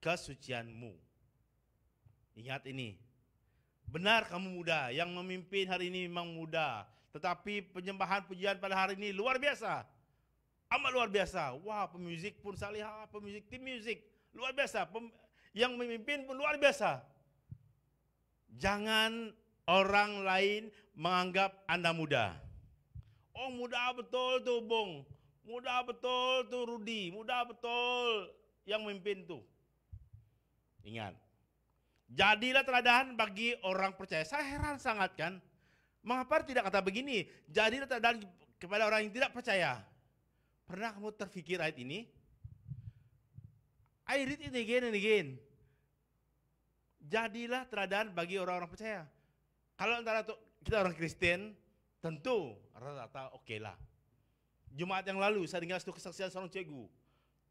kesucianmu. Ingat ini, benar kamu muda, yang memimpin hari ini memang muda, tetapi penyembahan pujian pada hari ini luar biasa, amat luar biasa. Wah, pemuzik pun saya lihat, pemuzik tim musik luar biasa, yang memimpin pun luar biasa. Jangan orang lain menganggap Anda muda. Oh, muda betul tuh Bung. Muda betul tuh Rudi. Muda betul yang memimpin tuh. Ingat. Jadilah teladan bagi orang percaya. Saya heran sangat kan. Mengapa tidak kata begini? Jadilah teladan kepada orang yang tidak percaya. Pernah kamu terfikir ayat ini? I read it again and again. Jadilah teladan bagi orang-orang percaya. Kalau antara kita orang Kristen, tentu rata-rata oke lah. Jumat yang lalu saya dengar satu kesaksian seorang cikgu.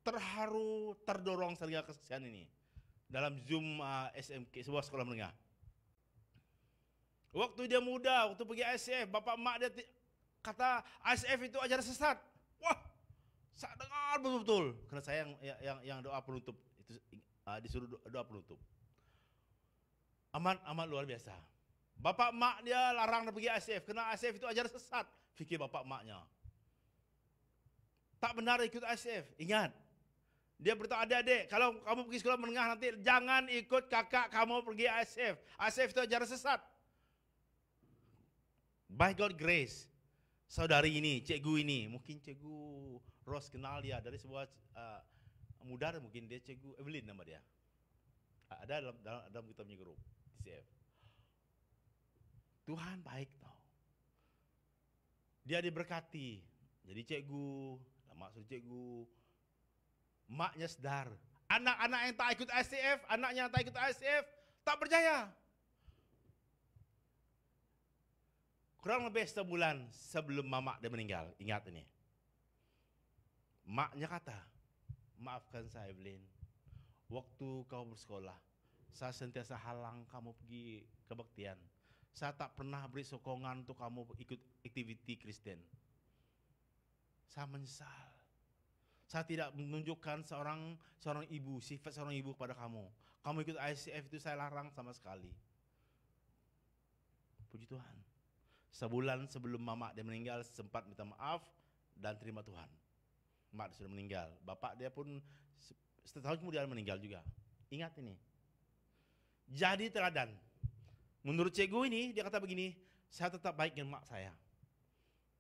Terharu, terdorong saya dengar kesaksian ini. Dalam Zoom SMK, sebuah sekolah menengah. Waktu dia muda, waktu pergi ICF, bapak mak dia kata ICF itu ajaran sesat. Wah, saya dengar betul-betul. Karena saya yang doa penutup, itu disuruh doa penutup. Amat luar biasa. Bapak mak dia larang dia pergi ICF, karena ICF itu ajaran sesat. Fikir bapak maknya. Tak benar ikut ICF. Ingat, dia beritahu adik-adik, kalau kamu pergi sekolah menengah nanti jangan ikut kakak kamu pergi ICF. ICF itu ajaran sesat. By God grace, saudari ini, cikgu ini, mungkin cikgu Ros kenal dia dari sebuah muda, mungkin dia cikgu Evelyn nama dia. Ada dalam kita punya grup ICF. Tuhan baik tau. Dia diberkati. Jadi cikgu, lama suruh cikgu. Maknya sedar. Anak-anak yang tak ikut ICF, anaknya yang tak ikut ICF, tak percaya. Kurang lebih sebulan sebelum mamak dia meninggal. Ingat ini. Maknya kata, maafkan saya Evelyn. Waktu kau bersekolah, saya sentiasa halang kamu pergi kebaktian. Saya tak pernah beri sokongan untuk kamu ikut aktiviti Kristen. Saya menyesal. Saya tidak menunjukkan seorang ibu, sifat seorang ibu kepada kamu. Kamu ikut ICF itu saya larang sama sekali. Puji Tuhan. Sebulan sebelum mama dia meninggal sempat minta maaf dan terima Tuhan. Mak dia sudah meninggal. Bapak dia pun setahun kemudian meninggal juga. Ingat ini. Jadi teladan. Menurut cikgu ini, dia kata begini, saya tetap baik dengan mak saya.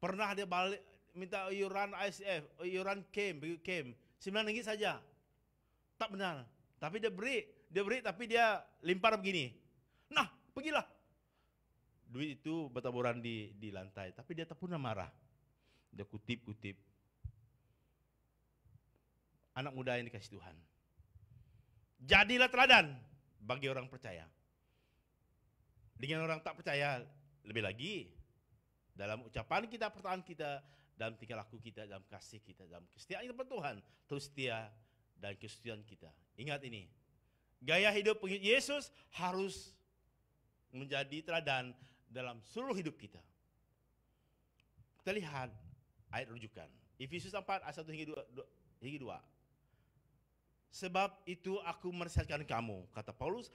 Pernah dia balik, minta iuran ICF, iuran camp, 9 ringgit saja. Tak benar. Tapi dia beri tapi dia limpar begini. Nah, pergilah. Duit itu bertaburan di lantai, tapi dia tak pernah marah. Dia kutip. Anak muda yang dikasih Tuhan. Jadilah teladan bagi orang percaya. Dengan orang tak percaya, lebih lagi dalam ucapan kita, perkataan kita, dalam tingkah laku kita, dalam kasih kita, dalam kesetiaan kita kepada Tuhan, terus setia dan kesetiaan kita. Ingat ini, gaya hidup pengikut Yesus harus menjadi teladan dalam seluruh hidup kita. Kita lihat ayat rujukan. Efesus 4 ayat 1 hingga 2. Sebab itu aku menasihatkan kamu, kata Paulus,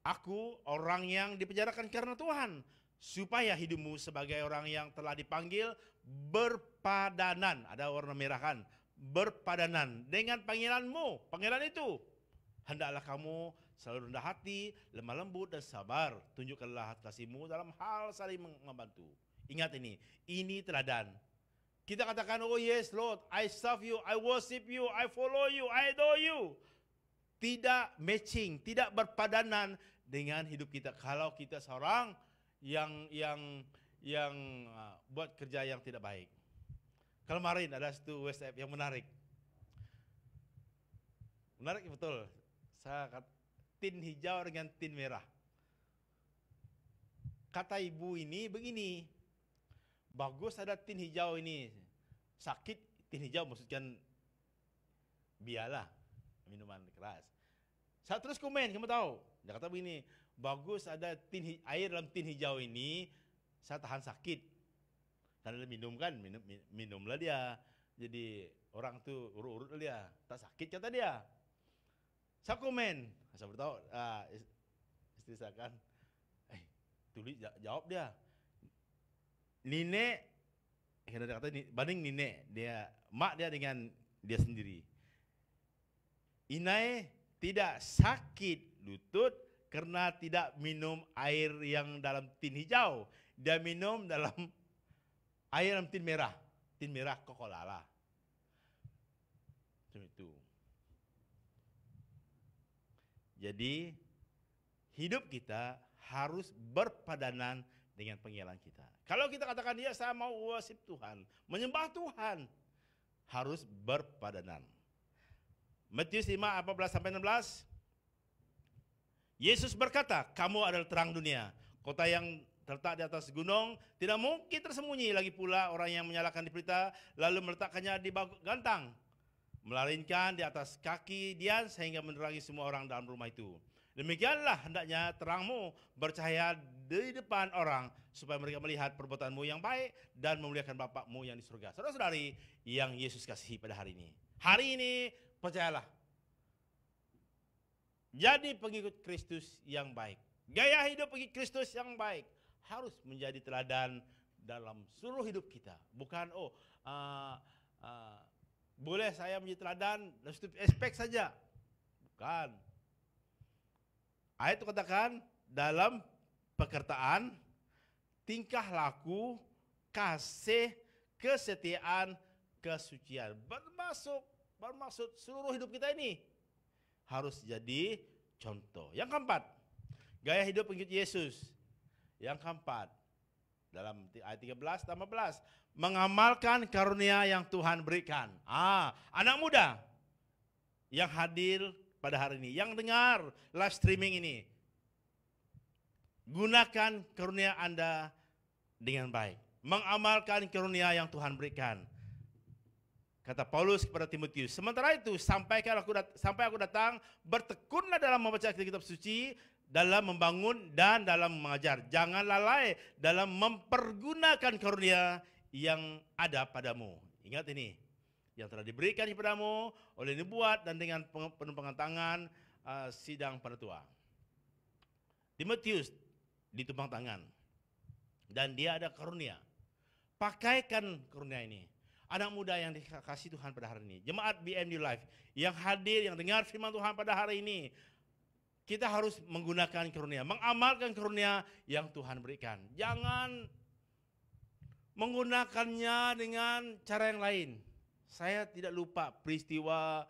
aku orang yang dipenjarakan karena Tuhan, supaya hidupmu sebagai orang yang telah dipanggil berpadanan, ada warna merah kan, berpadanan dengan panggilanmu. Panggilan itu, hendaklah kamu selalu rendah hati, lemah lembut dan sabar. Tunjukkanlah kasihmu dalam hal saling membantu. Ingat ini teladan. Kita katakan, oh yes Lord, I serve you, I worship you, I follow you, I adore you. Tidak matching, tidak berpadanan dengan hidup kita. Kalau kita seorang yang buat kerja yang tidak baik. Kemarin ada satu WhatsApp yang menarik. Menarik betul. Saya kata, tin hijau dengan tin merah. Kata ibu ini begini, bagus ada tin hijau ini. Sakit tin hijau maksudkan biarlah minuman keras. Saya terus komen, kamu tahu. Dia kata begini, bagus ada air dalam tin hijau ini, saya tahan sakit. Karena dia minum kan, minumlah dia. Jadi orang tuh urut-urut dia, tak sakit kata dia. Saya komen, saya beritahu istri saya kan, tulis jawab dia. Nine, dia kata banding Nine, dia mak dia dengan dia sendiri. Inai tidak sakit lutut karena tidak minum air yang dalam tin hijau. Dia minum dalam air dalam tin merah. Tin merah Coca-Cola. Itu. Jadi hidup kita harus berpadanan dengan panggilan kita. Kalau kita katakan dia saya mau worship Tuhan, menyembah Tuhan, harus berpadanan. Matius 5, 14-16. Yesus berkata, kamu adalah terang dunia. Kota yang terletak di atas gunung tidak mungkin tersembunyi. Lagi pula orang yang menyalakan di pelita lalu meletakkannya di batu gantang, melainkan di atas kaki Dian sehingga menerangi semua orang dalam rumah itu. Demikianlah hendaknya terangmu bercahaya di depan orang supaya mereka melihat perbuatanmu yang baik dan memuliakan Bapakmu yang di surga. Saudara-saudari yang Yesus kasihi pada hari ini. Hari ini percayalah, jadi pengikut Kristus yang baik. Gaya hidup pengikut Kristus yang baik harus menjadi teladan dalam seluruh hidup kita. Bukan boleh saya menjadi teladan dalam setiap aspek saja. Bukan. Ayat itu katakan dalam pekerjaan, tingkah laku, kasih, kesetiaan, kesucian. Bermaksud seluruh hidup kita ini harus jadi contoh. Yang keempat, gaya hidup pengikut Yesus. Yang keempat, dalam ayat 13-14, mengamalkan karunia yang Tuhan berikan. Anak muda yang hadir pada hari ini, yang dengar live streaming ini, gunakan karunia Anda dengan baik. Mengamalkan karunia yang Tuhan berikan. Kata Paulus kepada Timotius, sementara itu sampai aku datang, bertekunlah dalam membaca kitab suci, dalam membangun dan dalam mengajar. Jangan lalai dalam mempergunakan karunia yang ada padamu. Ingat ini, yang telah diberikan kepadamu oleh nubuat dan dengan penumpangan tangan sidang penetua. Timotius ditumpang tangan dan dia ada karunia. Pakaikan karunia ini. Anak muda yang dikasihi Tuhan pada hari ini, jemaat BMU Live yang hadir, yang dengar firman Tuhan pada hari ini, kita harus menggunakan karunia, mengamalkan karunia yang Tuhan berikan. Jangan menggunakannya dengan cara yang lain. Saya tidak lupa peristiwa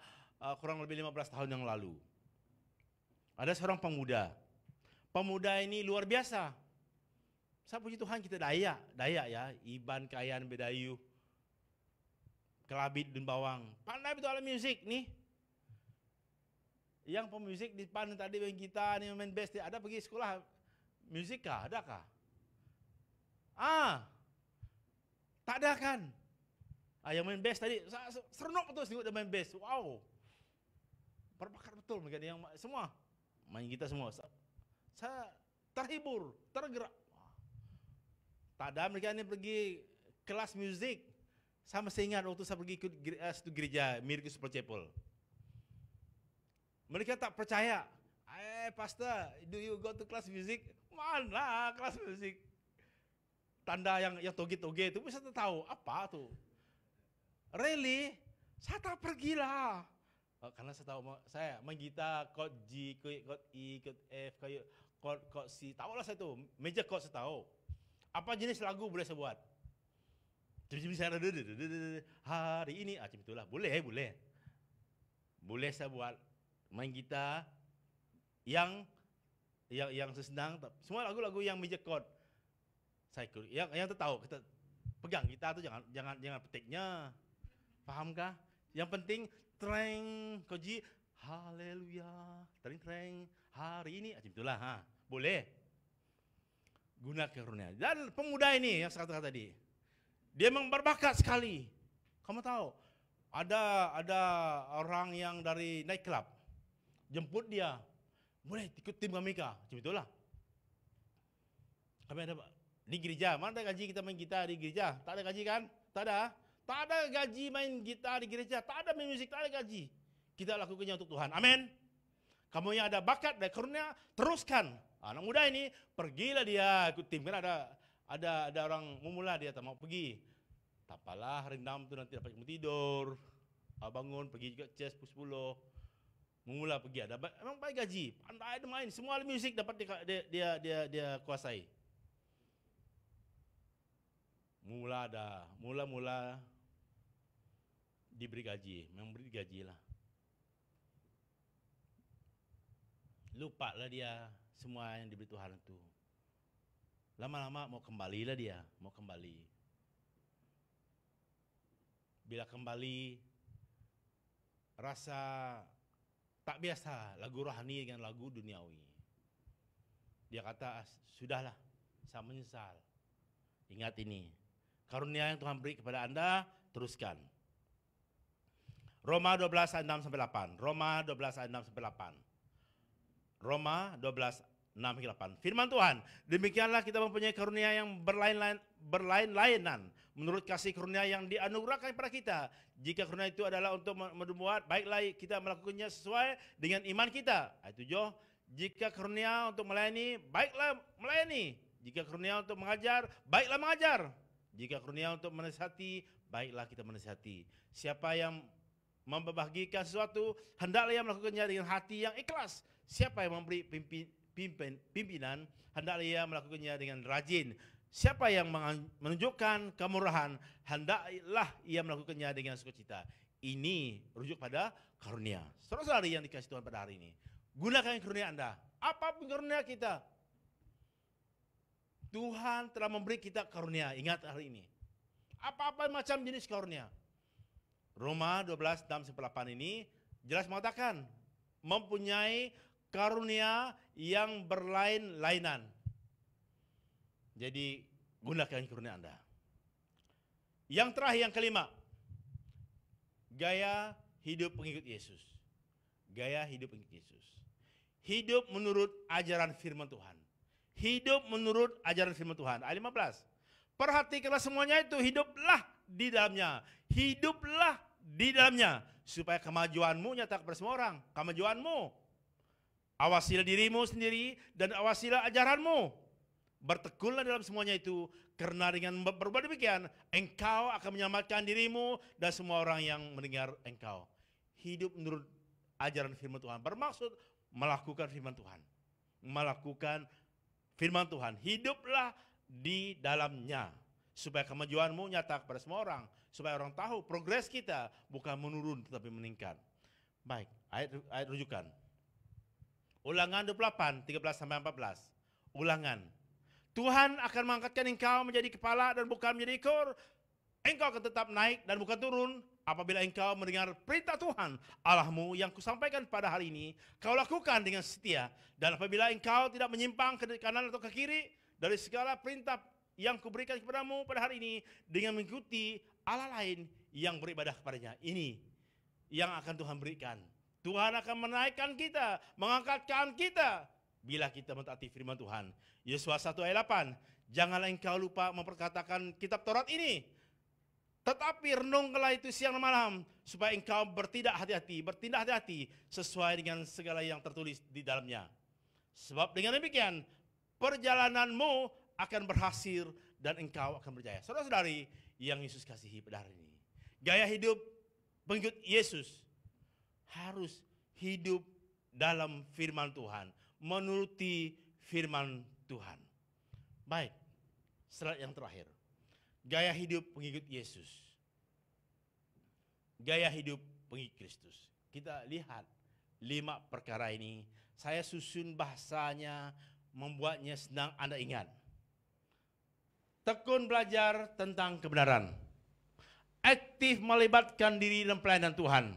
kurang lebih 15 tahun yang lalu. Ada seorang pemuda. Pemuda ini luar biasa. Saya puji Tuhan kita Dayak ya, Iban Kayan Bedayu. Kelabit dan Bawang. Pandai betul alat musik nih. Yang pemusik di depan tadi yang kita nih main bass, ada pergi sekolah musik kah? Adakah? Tak ada kan? Yang main bass tadi serenok betul sih dia main bass. Wow. Berbakat betul mereka yang semua main kita semua. Saya terhibur, tergerak. Tak ada, mereka ini pergi kelas musik. Saya masih ingat waktu saya pergi ke satu gereja, Miracle Super Chapel. Mereka tak percaya. Pastor, do you go to class music? Mana kelas musik? Tanda yang toge-toge itu bisa tahu apa tuh. Really? Saya tak pergilah. Karena saya tahu saya main gitar chord G, chord E, chord F, chord C. Tahulah saya tuh. Major chord saya tahu. Apa jenis lagu boleh saya buat? Jadi saya hari ini macam itulah. Boleh. Boleh saya buat main gitar yang senang. Semua lagu-lagu yang major chord. Saya yang tahu kita pegang gitar tu jangan petiknya. Fahamkah? Yang penting treng koji haleluya. Treng hari ini macam itulah Boleh. Guna karunia. Dan pemuda ini yang saya katakan tadi, dia memang berbakat sekali. Kamu tahu, ada orang yang dari night club jemput dia. Boleh ikut tim kami kah? Macam itulah. Kami ada di gereja. Mana ada gaji kita main gitar di gereja? Tak ada gaji kan? Tak ada. Tak ada gaji main gitar di gereja. Tak ada main musik. Tak ada gaji. Kita lakukannya untuk Tuhan. Amin. Kamu yang ada bakat dan karunia, teruskan. Anak muda ini, pergilah dia ikut tim. Kan ada orang memula dia tak mau pergi. Tak apalah, rendam tu nanti dapat kamu tidur. Bangun, pergi juga chest pukul 10. Memula pergi ada memang baik gaji, pandai dia main, semua alat musik dapat dia kuasai. Mula diberi gaji, memang beri gaji lah. Lupa lah dia semua yang diberi Tuhan itu. Lama-lama mau kembalilah dia, mau kembali. Bila kembali rasa tak biasa lagu rohani dengan lagu duniawi. Dia kata, sudahlah, saya menyesal. Ingat ini, karunia yang Tuhan beri kepada Anda, teruskan. Roma 12 ayat 6 sampai 8. Roma 12 ayat 6 sampai 8. Roma 12 6 sampai 8. Firman Tuhan, demikianlah kita mempunyai karunia yang berlain-lainan menurut kasih karunia yang dianugerahkan kepada kita. Jika karunia itu adalah untuk membuat, baiklah kita melakukannya sesuai dengan iman kita. Ayat 7, jika karunia untuk melayani, baiklah melayani. Jika karunia untuk mengajar, baiklah mengajar. Jika karunia untuk menasihati, baiklah kita menasihati. Siapa yang membagikan sesuatu, hendaklah ia melakukannya dengan hati yang ikhlas. Siapa yang memberi pimpinan, hendaklah ia melakukannya dengan rajin. Siapa yang menunjukkan kemurahan, hendaklah ia melakukannya dengan sukacita. Ini rujuk pada karunia. Saudara-saudari yang dikasih Tuhan pada hari ini, gunakan karunia Anda. Apapun karunia kita, Tuhan telah memberi kita karunia. Ingat hari ini, apa-apa macam jenis karunia. Roma 12 6 sampai 8 ini jelas mengatakan mempunyai karunia yang berlain-lainan. Jadi gunakan karunia Anda. Yang terakhir, yang kelima, gaya hidup pengikut Yesus. Gaya hidup pengikut Yesus. Hidup menurut ajaran firman Tuhan. Hidup menurut ajaran firman Tuhan. Ayat 15. Perhatikanlah semuanya itu, hiduplah di dalamnya. Hiduplah di dalamnya. Supaya kemajuanmu nyata kepada semua orang. Kemajuanmu. Awasilah dirimu sendiri dan awasilah ajaranmu. Bertekunlah dalam semuanya itu, karena dengan berbuat demikian, engkau akan menyelamatkan dirimu dan semua orang yang mendengar engkau. Hidup menurut ajaran firman Tuhan bermaksud melakukan firman Tuhan. Melakukan firman Tuhan. Hiduplah di dalamnya, supaya kemajuanmu nyata kepada semua orang. Supaya orang tahu progres kita bukan menurun tetapi meningkat. Baik, ayat rujukan. Ulangan 28, 13-14. Ulangan. Tuhan akan mengangkatkan engkau menjadi kepala dan bukan menjadi ekor. Engkau akan tetap naik dan bukan turun. Apabila engkau mendengar perintah Tuhan Allahmu yang kusampaikan pada hari ini, kau lakukan dengan setia. Dan apabila engkau tidak menyimpang ke kanan atau ke kiri dari segala perintah yang kuberikan kepadamu pada hari ini, dengan mengikuti Allah lain yang beribadah kepadanya. Ini yang akan Tuhan berikan. Tuhan akan menaikkan kita, mengangkatkan kita bila kita mentaati firman Tuhan. Yesua 1 ayat 8. Janganlah engkau lupa memperkatakan kitab Taurat ini. Tetapi renungkanlah itu siang dan malam, supaya engkau bertindak hati-hati sesuai dengan segala yang tertulis di dalamnya. Sebab dengan demikian, perjalananmu akan berhasil dan engkau akan berjaya. Saudara-saudari yang Yesus kasihi pada hari ini, gaya hidup pengikut Yesus harus hidup dalam firman Tuhan, menuruti firman Tuhan. Baik, slide yang terakhir. Gaya hidup pengikut Yesus. Gaya hidup pengikut Kristus. Kita lihat 5 perkara ini. Saya susun bahasanya, membuatnya senang Anda ingat. Tekun belajar tentang kebenaran. Aktif melibatkan diri dalam pelayanan Tuhan.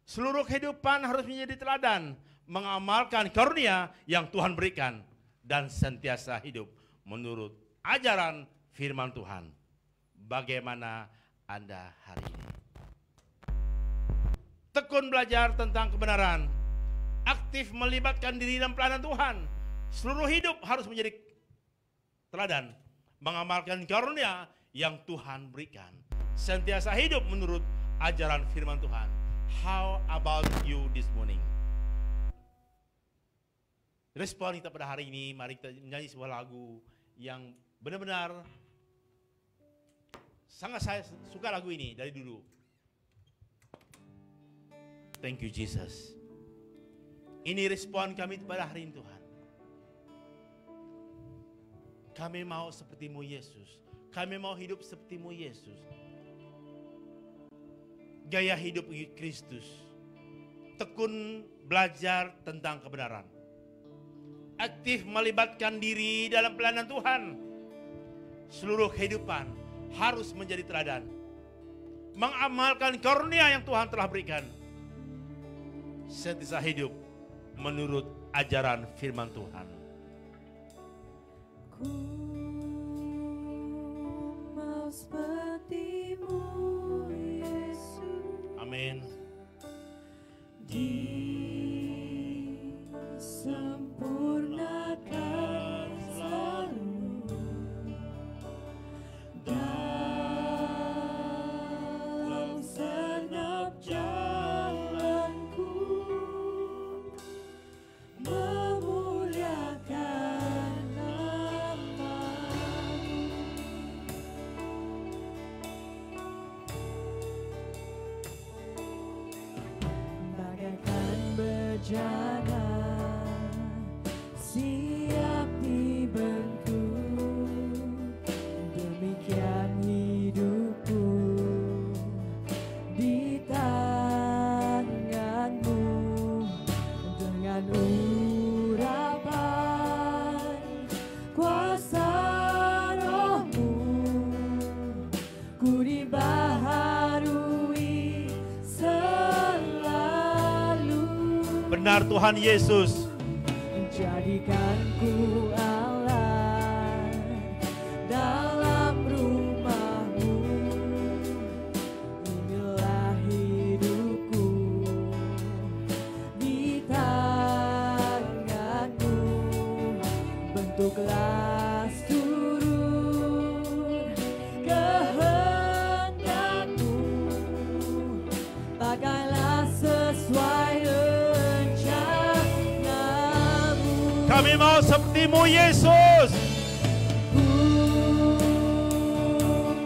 Seluruh kehidupan harus menjadi teladan, mengamalkan karunia yang Tuhan berikan, dan sentiasa hidup menurut ajaran firman Tuhan. Bagaimana Anda hari ini? Tekun belajar tentang kebenaran, aktif melibatkan diri dalam pelayanan Tuhan. Seluruh hidup harus menjadi teladan, mengamalkan karunia yang Tuhan berikan. Sentiasa hidup menurut ajaran firman Tuhan. How about you this morning? Respon kita pada hari ini, mari kita menyanyi sebuah lagu yang benar-benar sangat saya suka lagu ini dari dulu. Thank you Jesus. Ini respon kami pada hari ini Tuhan. Kami mau sepertimu Yesus. Kami mau hidup sepertimu Yesus. Gaya hidup Kristus. Tekun belajar tentang kebenaran. Aktif melibatkan diri dalam pelayanan Tuhan. Seluruh kehidupan harus menjadi teladan. Mengamalkan karunia yang Tuhan telah berikan. Sentiasa hidup menurut ajaran firman Tuhan. Ku mau sepertimu Yesus. Amin. Disempurnakan selalu dalam segenap jalanku, memuliakan nama-Mu. Bagaikan bejana siap dibentuk, demikian hidupku di tangan-Mu. Dengan urapan kuasa Roh-Mu, ku dibaharui selalu. Benar Tuhan Yesus. Jadikan ku Allah dalam rumah-Mu. Inilah hidupku di tangan-Mu. Bentuklah seluruh kehendak-Mu. Pakailah sesuai rencana-Mu. Kami mau sepertimu Yesus. Ku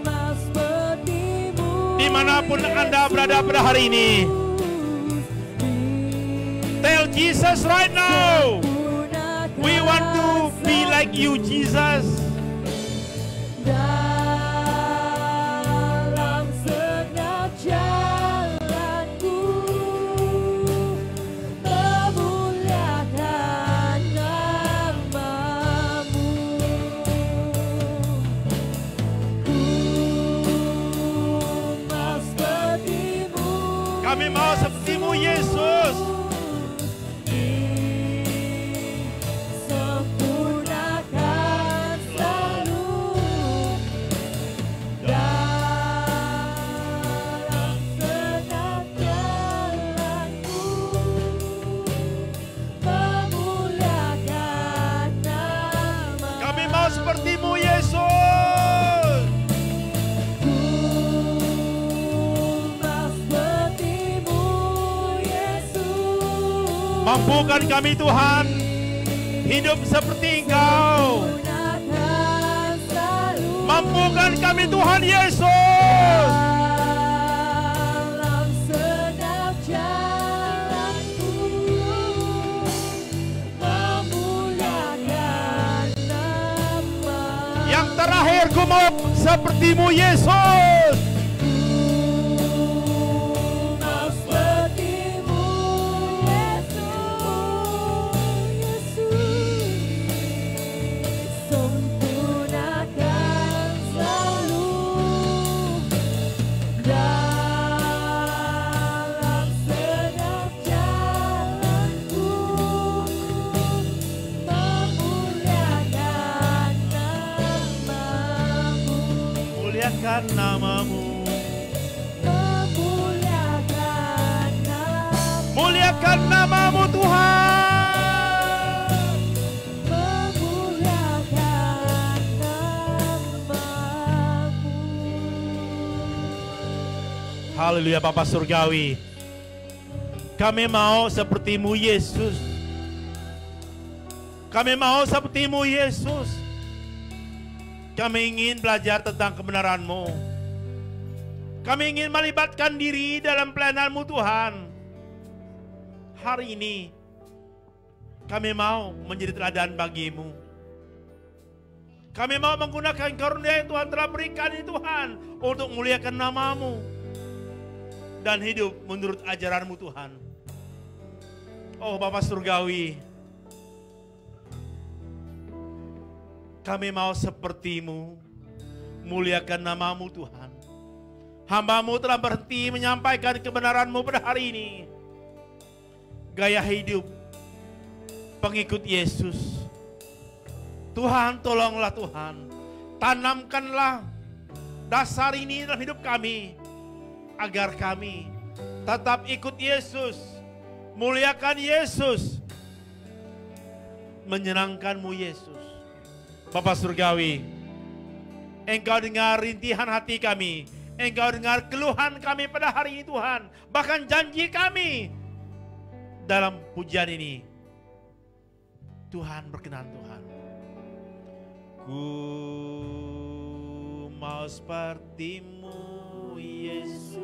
mau sepertimu Dimanapun Anda berada pada hari ini, tell Jesus right now, we want to be like you Jesus. dalam segenap jalanku, memuliakan nama-Mu. Ku mau sepertimu Kami mau sepertimu Yesus. sempurnakan selalu dalam segenap jalanku, memuliakan nama. Kami mau mau seperti-Mu Yesus. Mampukan kami Tuhan hidup seperti Engkau. Mampukan kami Tuhan Yesus. Dalam senap jalanku, memuliakan nama. Yang terakhir ku mau seperti-Mu Yesus. Muliakan nama-Mu. Muliakan nama-Mu Tuhan. Memuliakan nama-Mu. Haleluya Bapa Surgawi. Kami mau seperti-Mu Yesus. Kami mau seperti-Mu Yesus. Kami ingin belajar tentang kebenaran-Mu. Kami ingin melibatkan diri dalam pelayanan-Mu Tuhan. Hari ini kami mau menjadi teladan bagi-Mu. Kami mau menggunakan karunia yang Tuhan telah berikan ini Tuhan untuk memuliakan nama-Mu dan hidup menurut ajaran-Mu Tuhan. Oh Bapa Surgawi, kami mau seperti-Mu, muliakan nama-Mu Tuhan. Hamba-Mu telah berhenti menyampaikan kebenaran-Mu pada hari ini. Gaya hidup pengikut Yesus. Tuhan, tolonglah Tuhan. Tanamkanlah dasar ini dalam hidup kami. Agar kami tetap ikut Yesus. Muliakan Yesus. Menyenangkan-Mu Yesus. Bapa Surgawi, Engkau dengar rintihan hati kami. Engkau dengar keluhan kami pada hari ini Tuhan. Bahkan janji kami dalam pujian ini. Tuhan berkenan Tuhan. Ku mau seperti-Mu Yesus.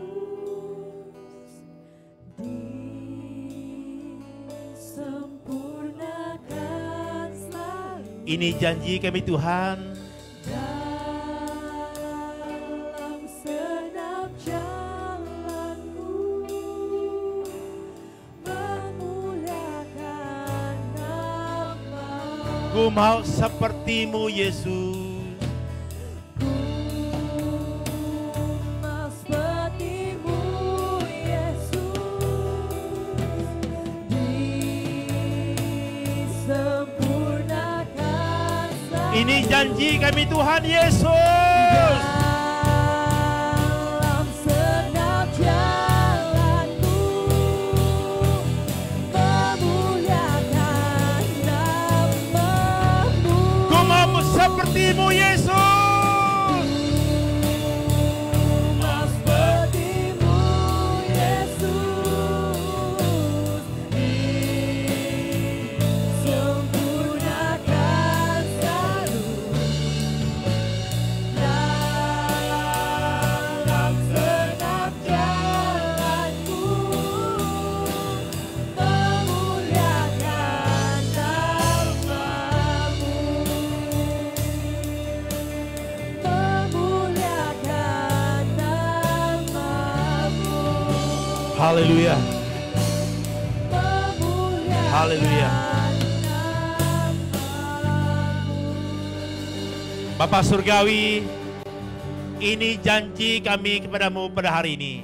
Disempurnakan selalu. Ini janji kami Tuhan. Dalam senap jalanku, memuliakan nama-Mu. Ku mau seperti-Mu Yesus. Mau seperti-Mu Yesus. Disempurnakan selalu. Ini janji kami Tuhan Yesus. Dalam senap jalanku, memuliakan nama-Mu. Ku mau seperti-Mu Yesus. Mau seperti-Mu Yesus. Disempurnakan selalu. Dalam senap jalanku, memuliakan nama-Mu. Memuliakan nama-Mu. Haleluya. Memuliakan Haleluya. nama-Mu. Bapa Surgawi, ini janji kami kepadamu pada hari ini.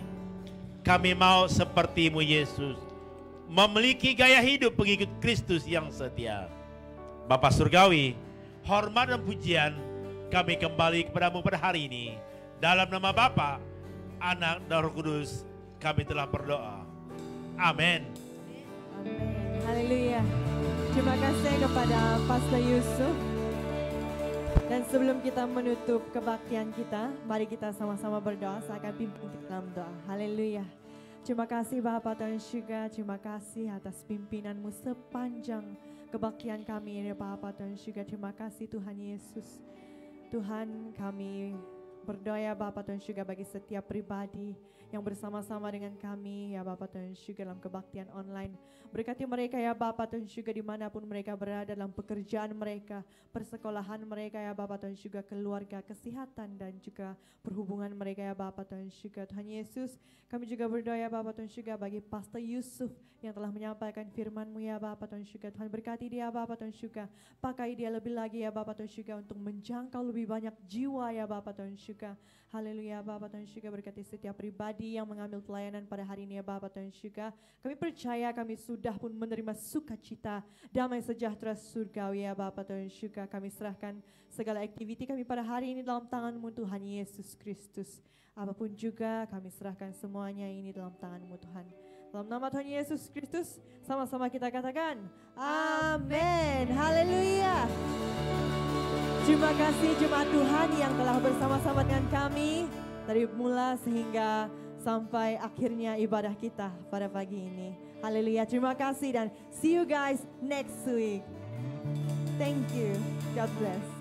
Kami mau seperti-Mu Yesus. Memiliki gaya hidup pengikut Kristus yang setia. Bapa Surgawi, hormat dan pujian kami kembali kepadamu pada hari ini. Dalam nama Bapa, Anak dan Roh Kudus, kami telah berdoa. Amin. Amin. Haleluya. Terima kasih kepada Pastor Yusuf. Dan sebelum kita menutup kebaktian kita, mari kita sama-sama berdoa. Saya akan pimpin kita dalam doa. Haleluya. Terima kasih Bapa Tuhan Syurga, terima kasih atas pimpinanmu sepanjang kebaktian kami ini Bapa Tuhan Syurga. Terima kasih Tuhan Yesus. Tuhan, kami berdoa ya Bapa Tuhan Syurga bagi setiap pribadi yang bersama-sama dengan kami ya Bapa Tuhan Syurga dalam kebaktian online. Berkati mereka ya Bapa Tuhan Syurga dimanapun mereka berada, dalam pekerjaan mereka, persekolahan mereka ya Bapa Tuhan Syurga, keluarga, kesehatan dan juga perhubungan mereka ya Bapa Tuhan Syurga. Tuhan Yesus, kami juga berdoa ya Bapa Tuhan Syurga bagi Pastor Yusuf yang telah menyampaikan firman-Mu ya Bapa Tuhan Syurga. Tuhan berkati dia Bapa Tuhan Syurga, pakai dia lebih lagi ya Bapa Tuhan Syurga untuk menjangkau lebih banyak jiwa ya Bapa Tuhan Syurga. Haleluya Bapa Tuhan Syurga, berkati setiap pribadi yang mengambil pelayanan pada hari ini ya Bapa Tuhan Syurga. Kami percaya kami sudah pun menerima sukacita, damai sejahtera surgawi ya Bapa Tuhan Syurga. Kami serahkan segala aktiviti kami pada hari ini dalam tangan-Mu Tuhan Yesus Kristus. Apapun juga kami serahkan semuanya ini dalam tangan-Mu Tuhan. Dalam nama Tuhan Yesus Kristus, sama-sama kita katakan, amin. Haleluya. Terima kasih jemaat Tuhan yang telah bersama-sama dengan kami dari mula sehingga sampai akhirnya ibadah kita pada pagi ini. Haleluya, terima kasih dan see you guys next week. Thank you. God bless.